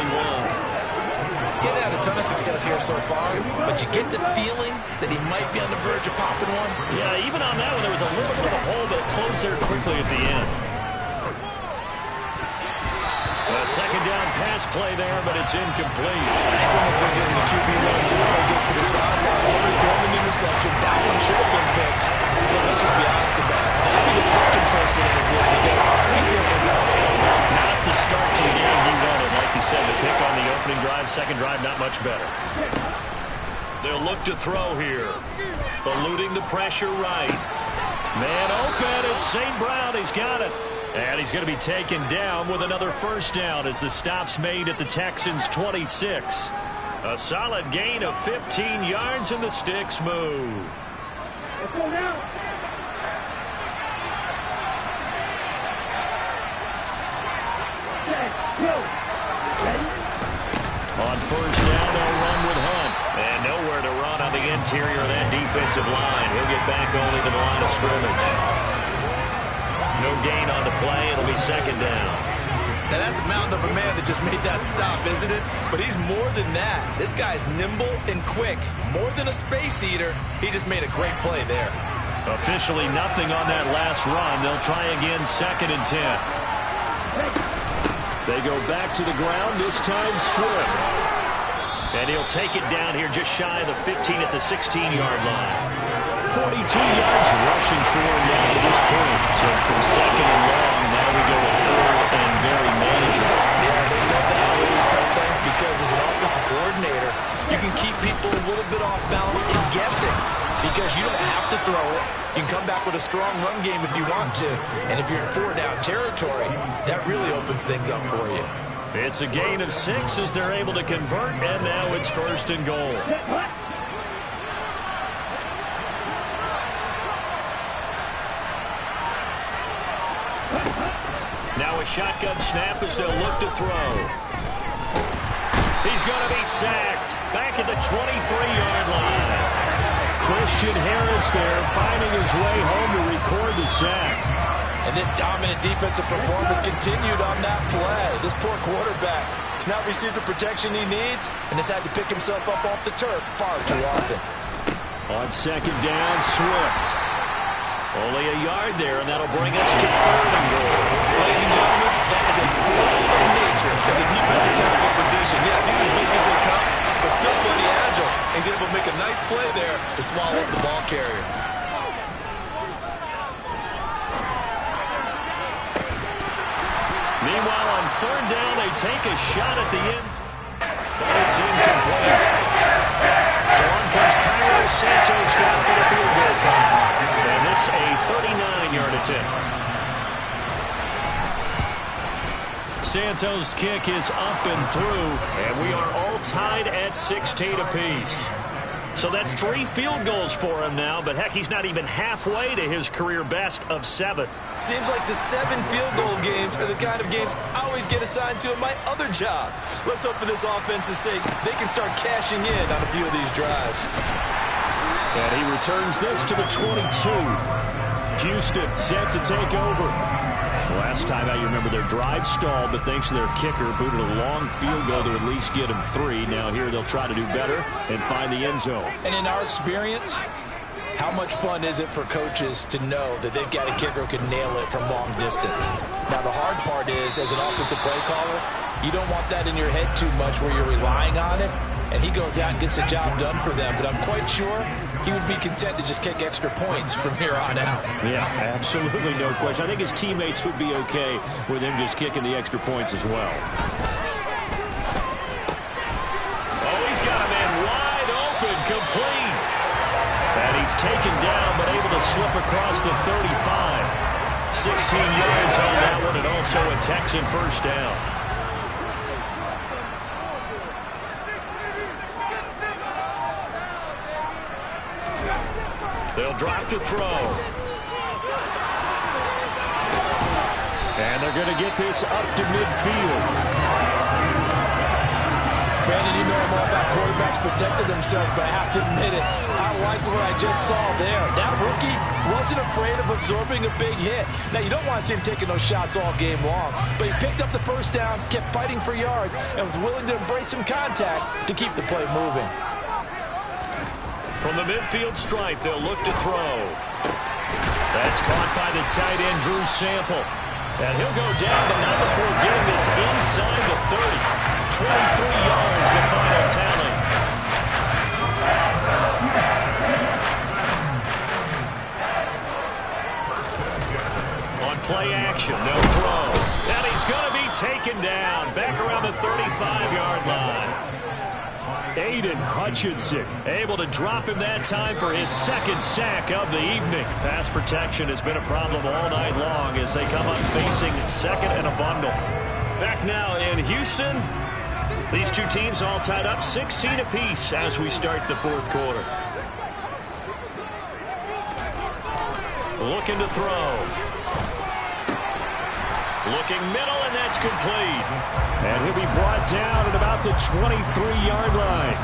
Getting had a ton of success here so far, but you get the feeling that he might be on the verge of popping one. Yeah, even on that one, there was a little bit of a hole, but it closed there quickly at the end. A second down pass play there, but it's incomplete. Someone's going to get him the QB1 0. He gets to the sideline. Already thrown an interception. That one should have been picked. But let's just be honest about it. That'll be the second person in his ear because he's here to know. Not the start to the game he wanted. Like you said, the pick on the opening drive, second drive, not much better. They'll look to throw here. Eluding the pressure right. Man open, it's St. Brown. He's got it. And he's going to be taken down with another first down as the stop's made at the Texans' 26. A solid gain of 15 yards and the sticks move. Let's go now. On first down, they'll run with Hunt. And nowhere to run on the interior of that defensive line. He'll get back only to the line of scrimmage. No gain on the play. It'll be second down. Now, that's a mountain of a man that just made that stop, isn't it? But he's more than that. This guy's nimble and quick. More than a space eater. He just made a great play there. Officially nothing on that last run. They'll try again, 2nd and 10. They go back to the ground, this time Swift. And he'll take it down here just shy of the 15 at the 16-yard line. 42 yards rushing for him now to this point. So from 2nd and long, now we go with 4th and very manageable. Yeah, they love that release, don't they? Because as an offensive coordinator, you can keep people a little bit off balance and guessing. Because you don't have to throw it. You can come back with a strong run game if you want to. And if you're in 4-down territory, that really opens things up for you. It's a gain of 6 as they're able to convert, and now it's 1st and goal. Now a shotgun snap as they'll look to throw. He's going to be sacked back at the 23-yard line. Christian Harris there finding his way home to record the sack. And this dominant defensive performance continued on that play. This poor quarterback has not received the protection he needs and has had to pick himself up off the turf far too often. On 2nd down, Swift. Only a yard there, and that'll bring us to 3rd and goal. Ladies and gentlemen, that is a force of nature in the defensive tackle position. Yes, he's as big as they come, but still plenty agile. He's able to make a nice play there to swallow up the ball carrier. Meanwhile, on 3rd down, they take a shot at the end. But it's incomplete. So on comes Cairo Santos now for the field goal try. And this a 39-yard attempt. Santos' kick is up and through, and we are all tied at 16 apiece. So that's 3 field goals for him now, but heck, he's not even halfway to his career best of 7. Seems like the 7 field goal games are the kind of games I always get assigned to in my other job. Let's hope for this offense's sake they can start cashing in on a few of these drives. And he returns this to the 22. Houston set to take over. Last time out, you remember their drive stalled, but thanks to their kicker, booted a long field goal to at least get him 3. Now here they'll try to do better and find the end zone. And in our experience, how much fun is it for coaches to know that they've got a kicker who can nail it from long distance? Now the hard part is, as an offensive play caller, you don't want that in your head too much where you're relying on it. And he goes out and gets the job done for them. But I'm quite sure he would be content to just kick extra points from here on out. Yeah, absolutely no question. I think his teammates would be okay with him just kicking the extra points as well. Oh, he's got a man wide open, complete. And he's taken down, but able to slip across the 35. 16 yards on that one, and also a Texan first down. They'll drop to throw. And they're going to get this up to midfield. Brandon, you know I'm all about quarterbacks protecting themselves, but I have to admit it. I liked what I just saw there. That rookie wasn't afraid of absorbing a big hit. Now, you don't want to see him taking those shots all game long, but he picked up the first down, kept fighting for yards, and was willing to embrace some contact to keep the play moving. From the midfield stripe, they'll look to throw. That's caught by the tight end, Drew Sample. And he'll go down, but not before getting this inside the 30. 23 yards, the final tally. On play action, they'll throw. And he's going to be taken down back around the 35-yard line. Aiden Hutchinson able to drop him that time for his second sack of the evening. Pass protection has been a problem all night long as they come up facing second and a bundle. Back now in Houston. These two teams all tied up 16 apiece as we start the fourth quarter. Looking to throw. Looking middle, and that's complete. And he'll be brought down at about the 23-yard line.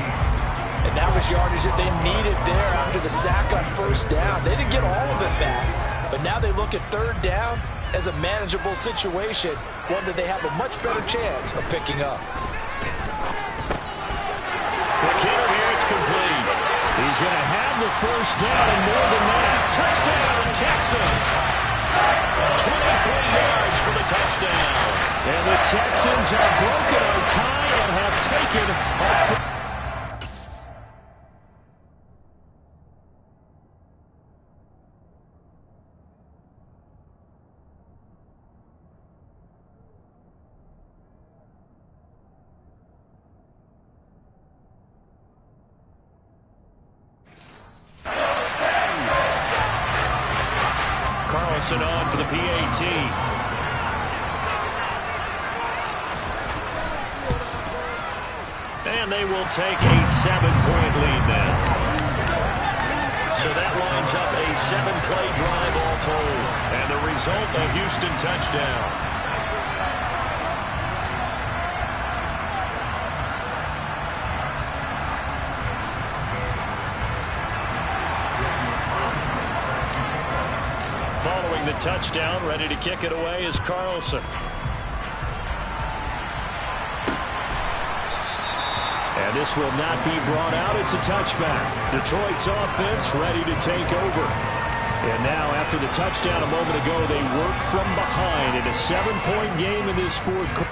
And that was yardage that they needed there after the sack on first down. They didn't get all of it back, but now they look at third down as a manageable situation, one that they have a much better chance of picking up. McKinnon here, it's complete. He's going to have the first down and more than that. Touchdown, Texans. 23 yards for the touchdown. And the Texans have broken our tie and have taken a on for the PAT. And they will take a 7-point lead now. So that lines up a 7-play drive all told. And the result, a Houston touchdown. Following the touchdown, ready to kick it away is Carlson. And this will not be brought out. It's a touchback. Detroit's offense ready to take over. And now, after the touchdown a moment ago, they work from behind in a 7-point game in this fourth quarter.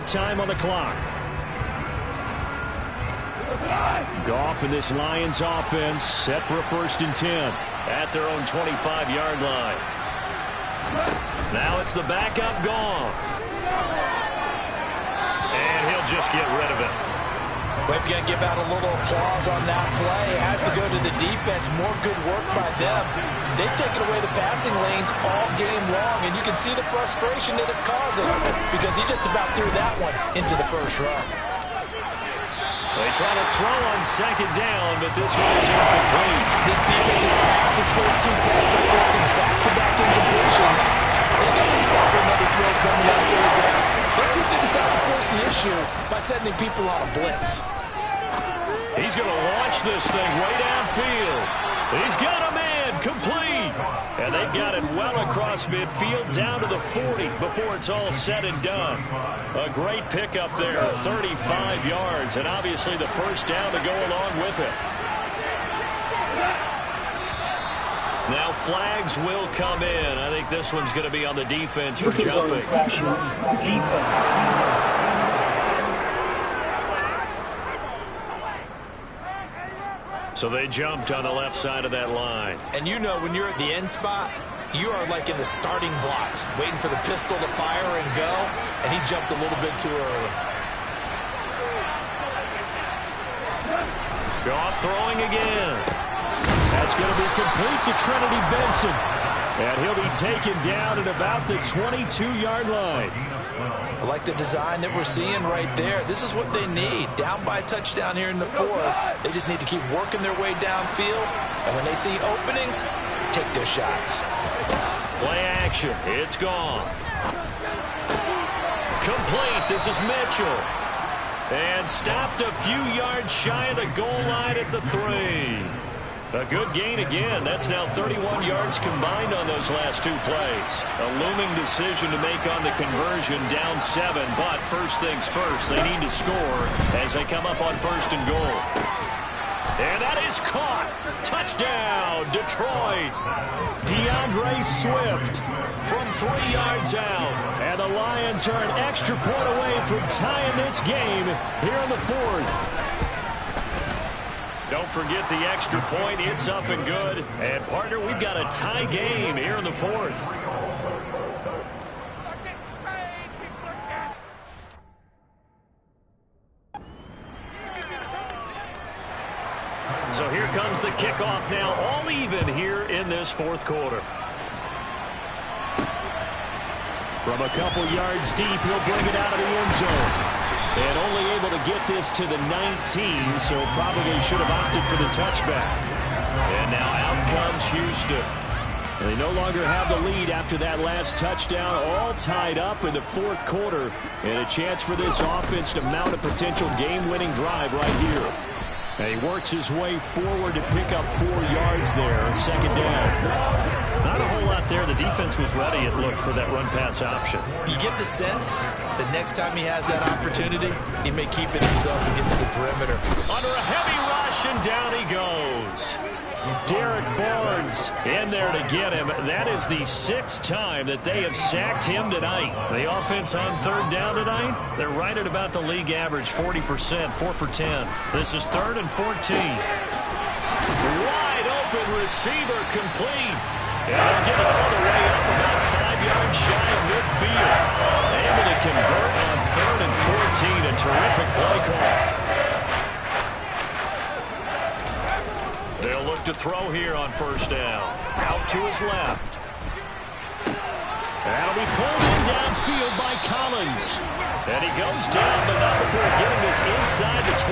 halftime on the clock. Goff and this Lions offense set for a 1st and 10 at their own 25-yard line. Now it's the backup Goff. And he'll just get rid of it. Well, if you're going to give out a little applause on that play, it has to go to the defense. More good work by them. They've taken away the passing lanes all game long, and you can see the frustration that it's causing because he just about threw that one into the first row. They try to throw on 2nd down, but this one is incomplete. This defense has passed its first 2 tests by forcing back-to-back incompletions. They got to spot another throw coming on 3rd down. Let's see if they decide to force the issue by sending people on a blitz. He's going to launch this thing way downfield. He's got a man complete. And they've got it well across midfield down to the 40 before it's all said and done. A great pickup there, 35 yards, and obviously the 1st down to go along with it. Now flags will come in. I think this one's going to be on the defense for jumping. So they jumped on the left side of that line. And you know when you're at the end spot, you are like in the starting blocks, waiting for the pistol to fire and go, and he jumped a little bit too early. Goff throwing again. That's going to be complete to Trinity Benson. And he'll be taken down at about the 22-yard line. I like the design that we're seeing right there. This is what they need. Down by a touchdown here in the 4th. They just need to keep working their way downfield. And when they see openings, take their shots. Play action. It's gone. Complete. This is Mitchell. And stopped a few yards shy of the goal line at the 3. A good gain again. That's now 31 yards combined on those last 2 plays. A looming decision to make on the conversion, down 7. But first things first, they need to score as they come up on 1st and goal. And that is caught. Touchdown, Detroit. DeAndre Swift from 3 yards out. And the Lions are an extra point away from tying this game here in the 4th. Don't forget the extra point. It's up and good. And, partner, we've got a tie game here in the 4th. So here comes the kickoff now, all even here in this 4th quarter. From a couple yards deep, he'll bring it out of the end zone. And only able to get this to the 19, so probably should have opted for the touchback. And now out comes Houston. And they no longer have the lead after that last touchdown, all tied up in the 4th quarter. And a chance for this offense to mount a potential game-winning drive right here. And he works his way forward to pick up 4 yards there on 2nd down. Not a whole lot there. The defense was ready, it looked, for that run-pass option. You get the sense that next time he has that opportunity, he may keep it himself against the perimeter. Under a heavy rush, and down he goes. Derek Barnes in there to get him. That is the 6th time that they have sacked him tonight. The offense on 3rd down tonight, they're right at about the league average, 40%, 4 for 10. This is 3rd and 14. Wide open receiver complete. And they'll get it all the way up about 5 yards shy of midfield. Able to convert on 3rd and 14. A terrific play call. They'll look to throw here on 1st down. Out to his left. That'll be pulled in downfield by Collins. And he goes down, but not before getting this inside the 25.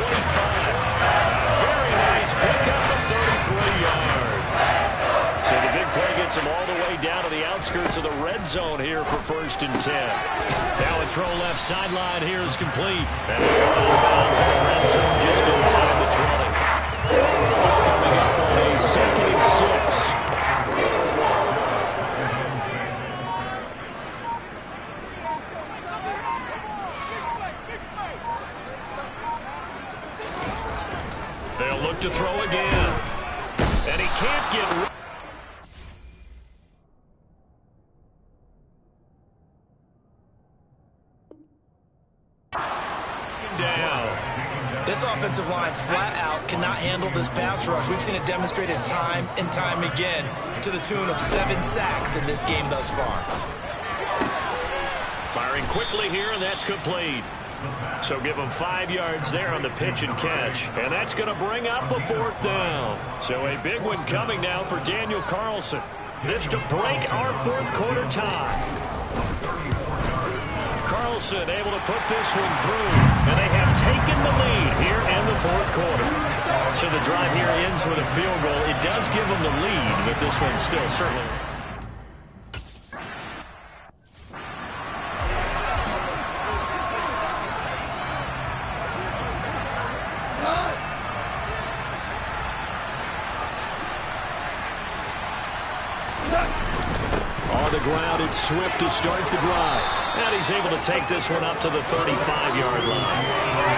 Very nice pickup of 33 yards. So the big play gets him all the way down to the outskirts of the red zone here for 1st and 10. Now a throw left sideline here is complete. And he'll go out of bounds in the red zone just inside the 20. Coming up on a 2nd and 6. They'll look to throw again. And he can't get... This offensive line flat out cannot handle this pass rush. We've seen it demonstrated time and time again to the tune of 7 sacks in this game thus far. Firing quickly here, and that's complete. So give them 5 yards there on the pitch and catch. And that's going to bring up a 4th down. So a big one coming now for Daniel Carlson. This to break our 4th quarter tie. Carlson able to put this one through. And they have taken the lead here in the 4th quarter. So the drive here ends with a field goal. It does give them the lead, but this one's still certainly... ground, it's Swift to start the drive. And he's able to take this one up to the 35-yard line.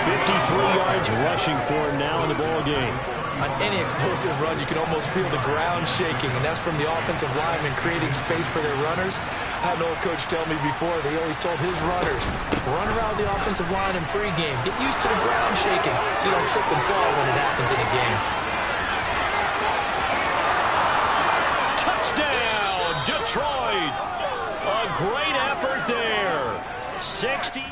53 yards rushing for him now in the ball game. On any explosive run, you can almost feel the ground shaking, and that's from the offensive linemen creating space for their runners. I had an old coach tell me before, they always told his runners, run around the offensive line in pregame. Get used to the ground shaking so you don't trip and fall when it happens in a game. Touchdown, Detroit! A great effort there. 60.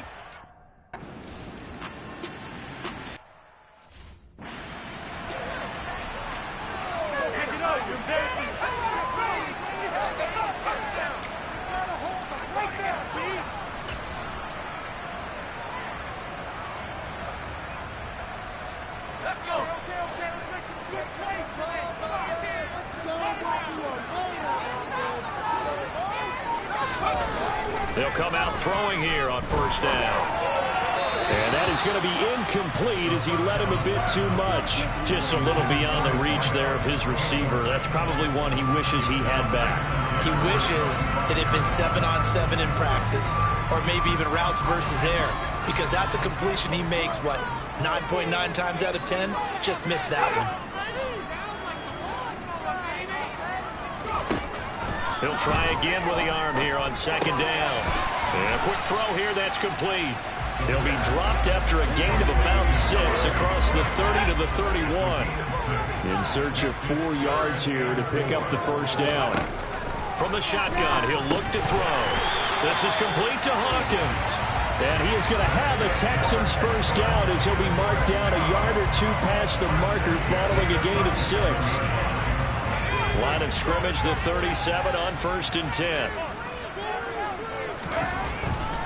They'll come out throwing here on 1st down. And that is going to be incomplete as he let him a bit too much. Just a little beyond the reach there of his receiver. That's probably one he wishes he had back. He wishes it had been 7-on-7 in practice, or maybe even routes versus air, because that's a completion he makes, 9.9 times out of 10? Just missed that one. He'll try again with the arm here on 2nd down. And a quick throw here, that's complete. He'll be dropped after a gain of about 6 across the 30 to the 31. In search of 4 yards here to pick up the 1st down. From the shotgun, he'll look to throw. This is complete to Hawkins. And he is going to have the Texans 1st down as he'll be marked down a yard or 2 past the marker following a gain of 6. Line of scrimmage, the 37 on 1st and 10.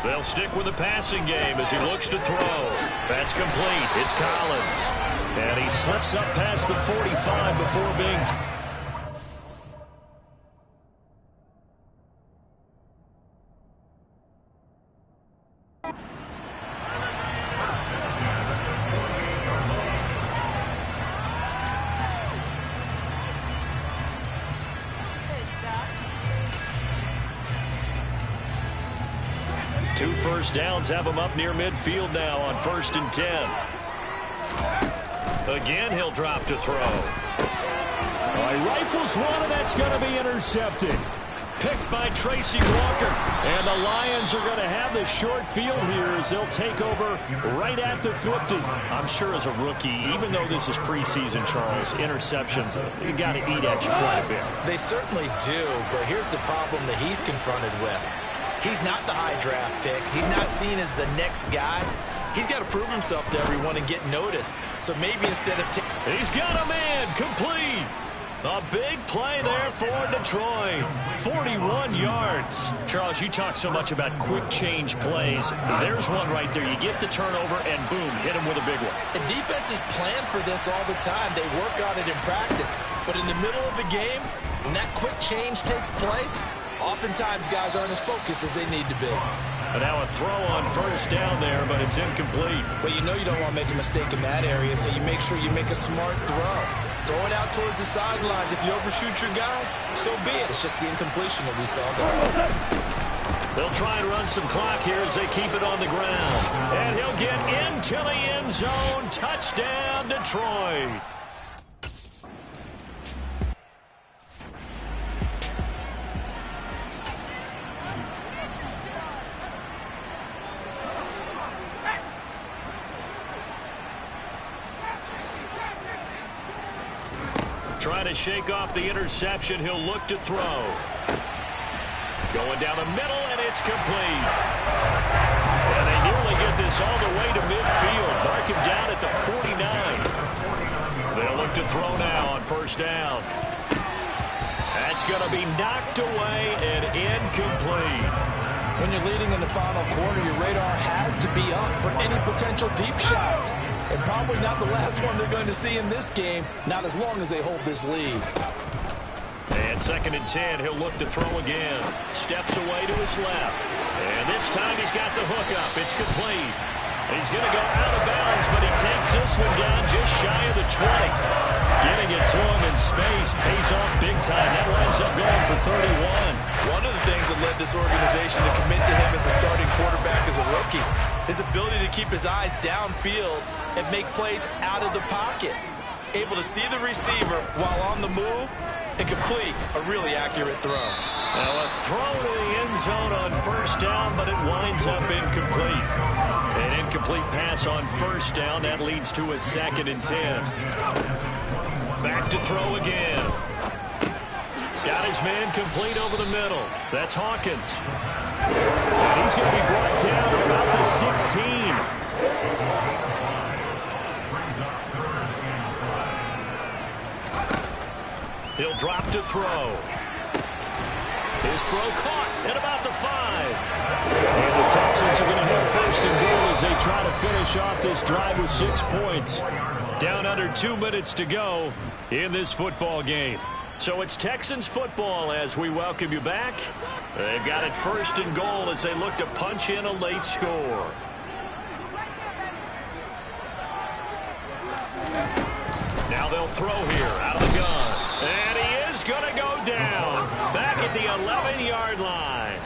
They'll stick with the passing game as he looks to throw. That's complete. It's Collins. And he slips up past the 45 before being... Two 1st downs have him up near midfield now on 1st and 10. Again, he'll drop to throw. He rifles one, and that's going to be intercepted. Picked by Tracy Walker. And the Lions are going to have the short field here as they'll take over right at the 50. I'm sure as a rookie, even though this is preseason, Charles, interceptions, you got to eat at you quite a bit. They certainly do, but here's the problem that he's confronted with. He's not the high draft pick. He's not seen as the next guy. He's got to prove himself to everyone and get noticed. So maybe instead of... He's got a man complete. A big play there for Detroit. 41 yards. Charles, you talk so much about quick change plays. There's one right there. You get the turnover and boom, hit him with a big one. And defenses plan for this all the time. They work on it in practice. But in the middle of the game, when that quick change takes place, oftentimes guys aren't as focused as they need to be. And now a throw on 1st down there, but it's incomplete. Well, you know you don't want to make a mistake in that area, so you make sure you make a smart throw. Throw it out towards the sidelines. If you overshoot your guy, so be it. It's just the incompletion that we saw there. They'll try and run some clock here as they keep it on the ground. And he'll get into the end zone. Touchdown, Detroit. Trying to shake off the interception. He'll look to throw. Going down the middle, and it's complete. And they nearly get this all the way to midfield. Mark him down at the 49. They'll look to throw now on first down. That's going to be knocked away and incomplete. When you're leading in the final quarter, your radar has to be up for any potential deep shots. And probably not the last one they're going to see in this game, not as long as they hold this lead. And 2nd and 10, he'll look to throw again. Steps away to his left. And this time he's got the hook up. It's complete. He's going to go out of bounds, but he takes this one down just shy of the 20. Getting it to him in space pays off big time. That winds up going for 31. One of the things that led this organization to commit to him as a starting quarterback as a rookie, his ability to keep his eyes downfield and make plays out of the pocket. Able to see the receiver while on the move and complete a really accurate throw. Now a throw to the end zone on first down, but it winds up incomplete. An incomplete pass on first down. That leads to a 2nd and 10. Back to throw again. Got his man complete over the middle. That's Hawkins. And he's going to be brought down at about the 16. He'll drop to throw. His throw caught at about the 5. And the Texans are going to have 1st and goal as they try to finish off this drive with 6 points. Down under 2 minutes to go in this football game. So it's Texans football as we welcome you back. They've got it 1st and goal as they look to punch in a late score. Now they'll throw here out of the gun. And he is going to go down back at the 11-yard line.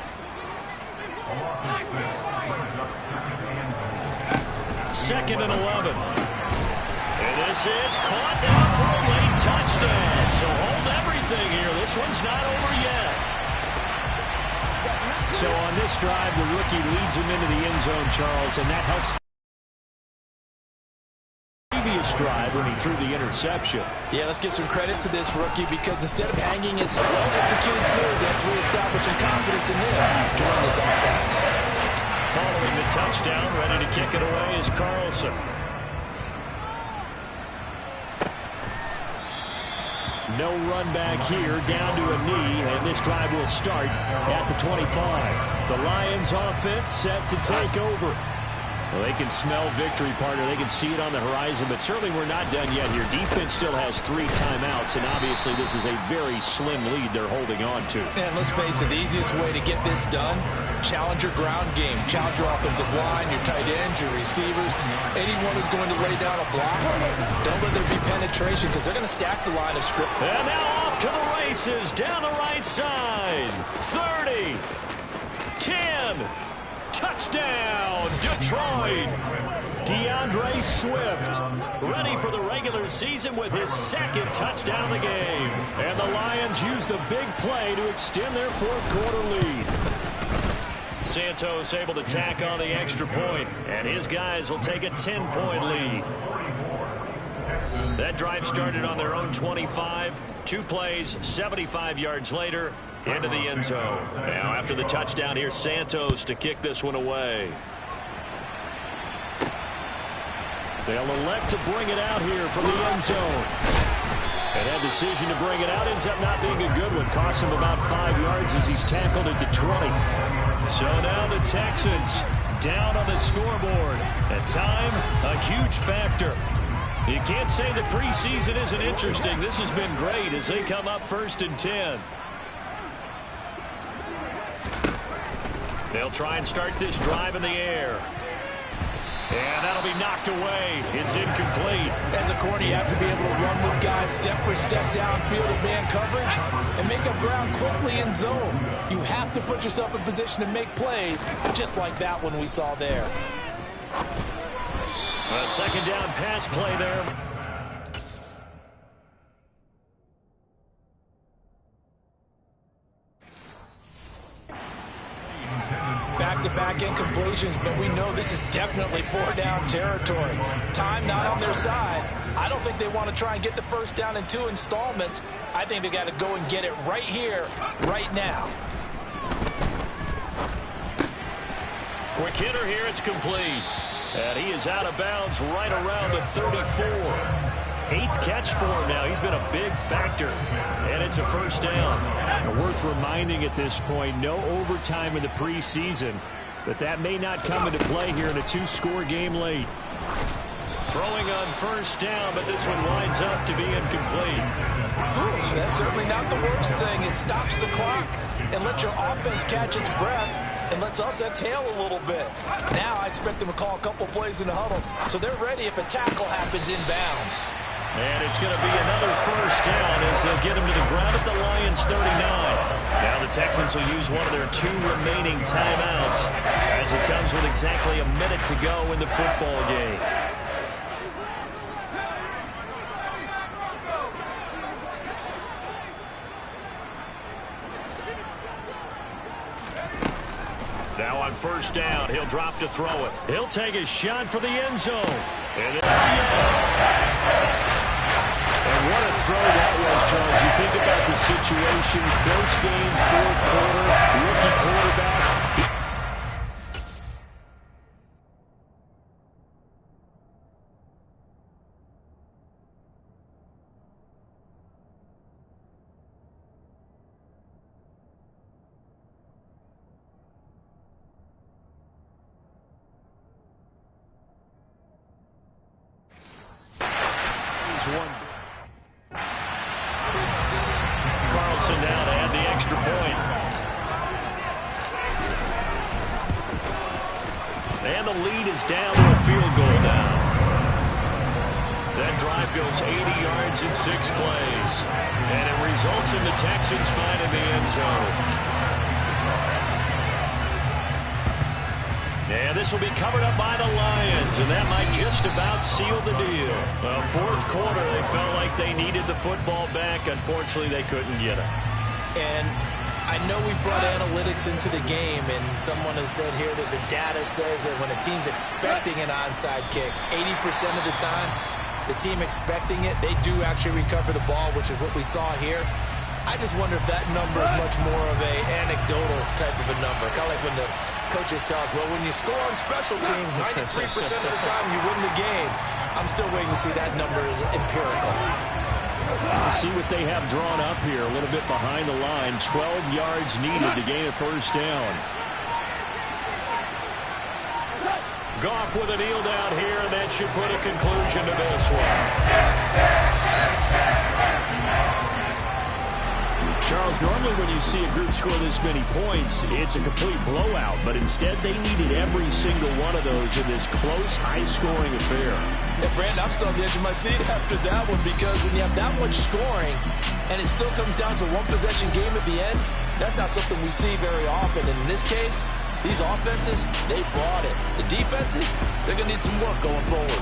2nd and 11. And this is caught now for a late touchdown. So hold everything here. This one's not over yet. So on this drive, the rookie leads him into the end zone, Charles, and that helps previous drive when he threw the interception. Yeah, let's give some credit to this rookie because instead of hanging his well-executed series, that's reestablishing confidence in him to run this offense. Following the touchdown, ready to kick it away is Carlson. No run back here, down to a knee, and this drive will start at the 25. The Lions offense set to take over. Well, they can smell victory, partner. They can see it on the horizon, but certainly we're not done yet here. Defense still has 3 timeouts, and obviously this is a very slim lead they're holding on to. And let's face it, the easiest way to get this done, challenge your ground game. Challenge your offensive line, your tight ends, your receivers. Anyone who's going to lay down a block, don't let there be penetration because they're going to stack the line of script. And now off to the races, down the right side. 30, 10, touchdown, Detroit. DeAndre Swift ready for the regular season with his 2nd touchdown of the game. And the Lions use the big play to extend their 4th quarter lead. Santos able to tack on the extra point, and his guys will take a 10-point lead. That drive started on their own 25. 2 plays, 75 yards later, into the end zone. Now after the touchdown, here's Santos to kick this one away. They'll elect to bring it out here from the end zone. And that decision to bring it out ends up not being a good one. Costs him about 5 yards as he's tackled at the 20. So now the Texans down on the scoreboard. At time, a huge factor. You can't say the preseason isn't interesting. This has been great as they come up 1st and 10. They'll try and start this drive in the air. And that'll be knocked away. It's incomplete. As a corner, you have to be able to run with guys step for step downfield in man coverage and make up ground quickly in zone. You have to put yourself in position to make plays, just like that one we saw there. A 2nd down pass play there. Back-to-back incompletions, but we know this is definitely 4-down territory. Time not on their side. I don't think they want to try and get the first down in 2 installments. I think they got to go and get it right here, right now. Quick hitter here, it's complete. And he is out of bounds right around the 34. 8th catch for him now. He's been a big factor. And it's a first down. Worth reminding at this point, no overtime in the preseason. But that may not come into play here in a 2-score game late. Throwing on first down, but this one winds up to be incomplete. That's certainly not the worst thing. It stops the clock and lets your offense catch its breath and lets us exhale a little bit. Now I expect them to call a couple plays in the huddle, so they're ready if a tackle happens inbounds. And it's going to be another first down as they'll get him to the ground at the Lions' 39. Now the Texans will use one of their 2 remaining timeouts as it comes with exactly a minute to go in the football game. Now on first down, he'll drop to throw it. He'll take a shot for the end zone. And what a throw that was, Charles. You think about the situation, close game, 4th quarter, rookie quarterback. Carlson now to add the extra point. And the lead is down to a field goal now. That drive goes 80 yards in 6 plays. And it results in the Texans finding the end zone. And this will be covered up by the Lions, and that might just about seal the deal. 4th quarter, they felt like they needed the football back. Unfortunately, they couldn't get it. And I know we brought analytics into the game, and someone has said here that the data says that when a team's expecting an onside kick, 80% of the time, the team expecting it, they do actually recover the ball, which is what we saw here. I just wonder if that number is much more of a anecdotal type of a number. Kind of like when the coaches tell us, well, when you score on special teams, 93% of the time you win the game. I'm still waiting to see that number is empirical. Let's see what they have drawn up here. A little bit behind the line. 12 yards needed to gain a first down. Goff with a kneel down here, and that should put a conclusion to this one. Charles, normally when you see a group score this many points, it's a complete blowout. But instead, they needed every single one of those in this close, high-scoring affair. Yeah, Brandon, I'm still on the edge of my seat after that one, because when you have that much scoring and it still comes down to 1-possession game at the end, that's not something we see very often. And in this case, these offenses, they brought it. The defenses, they're going to need some work going forward.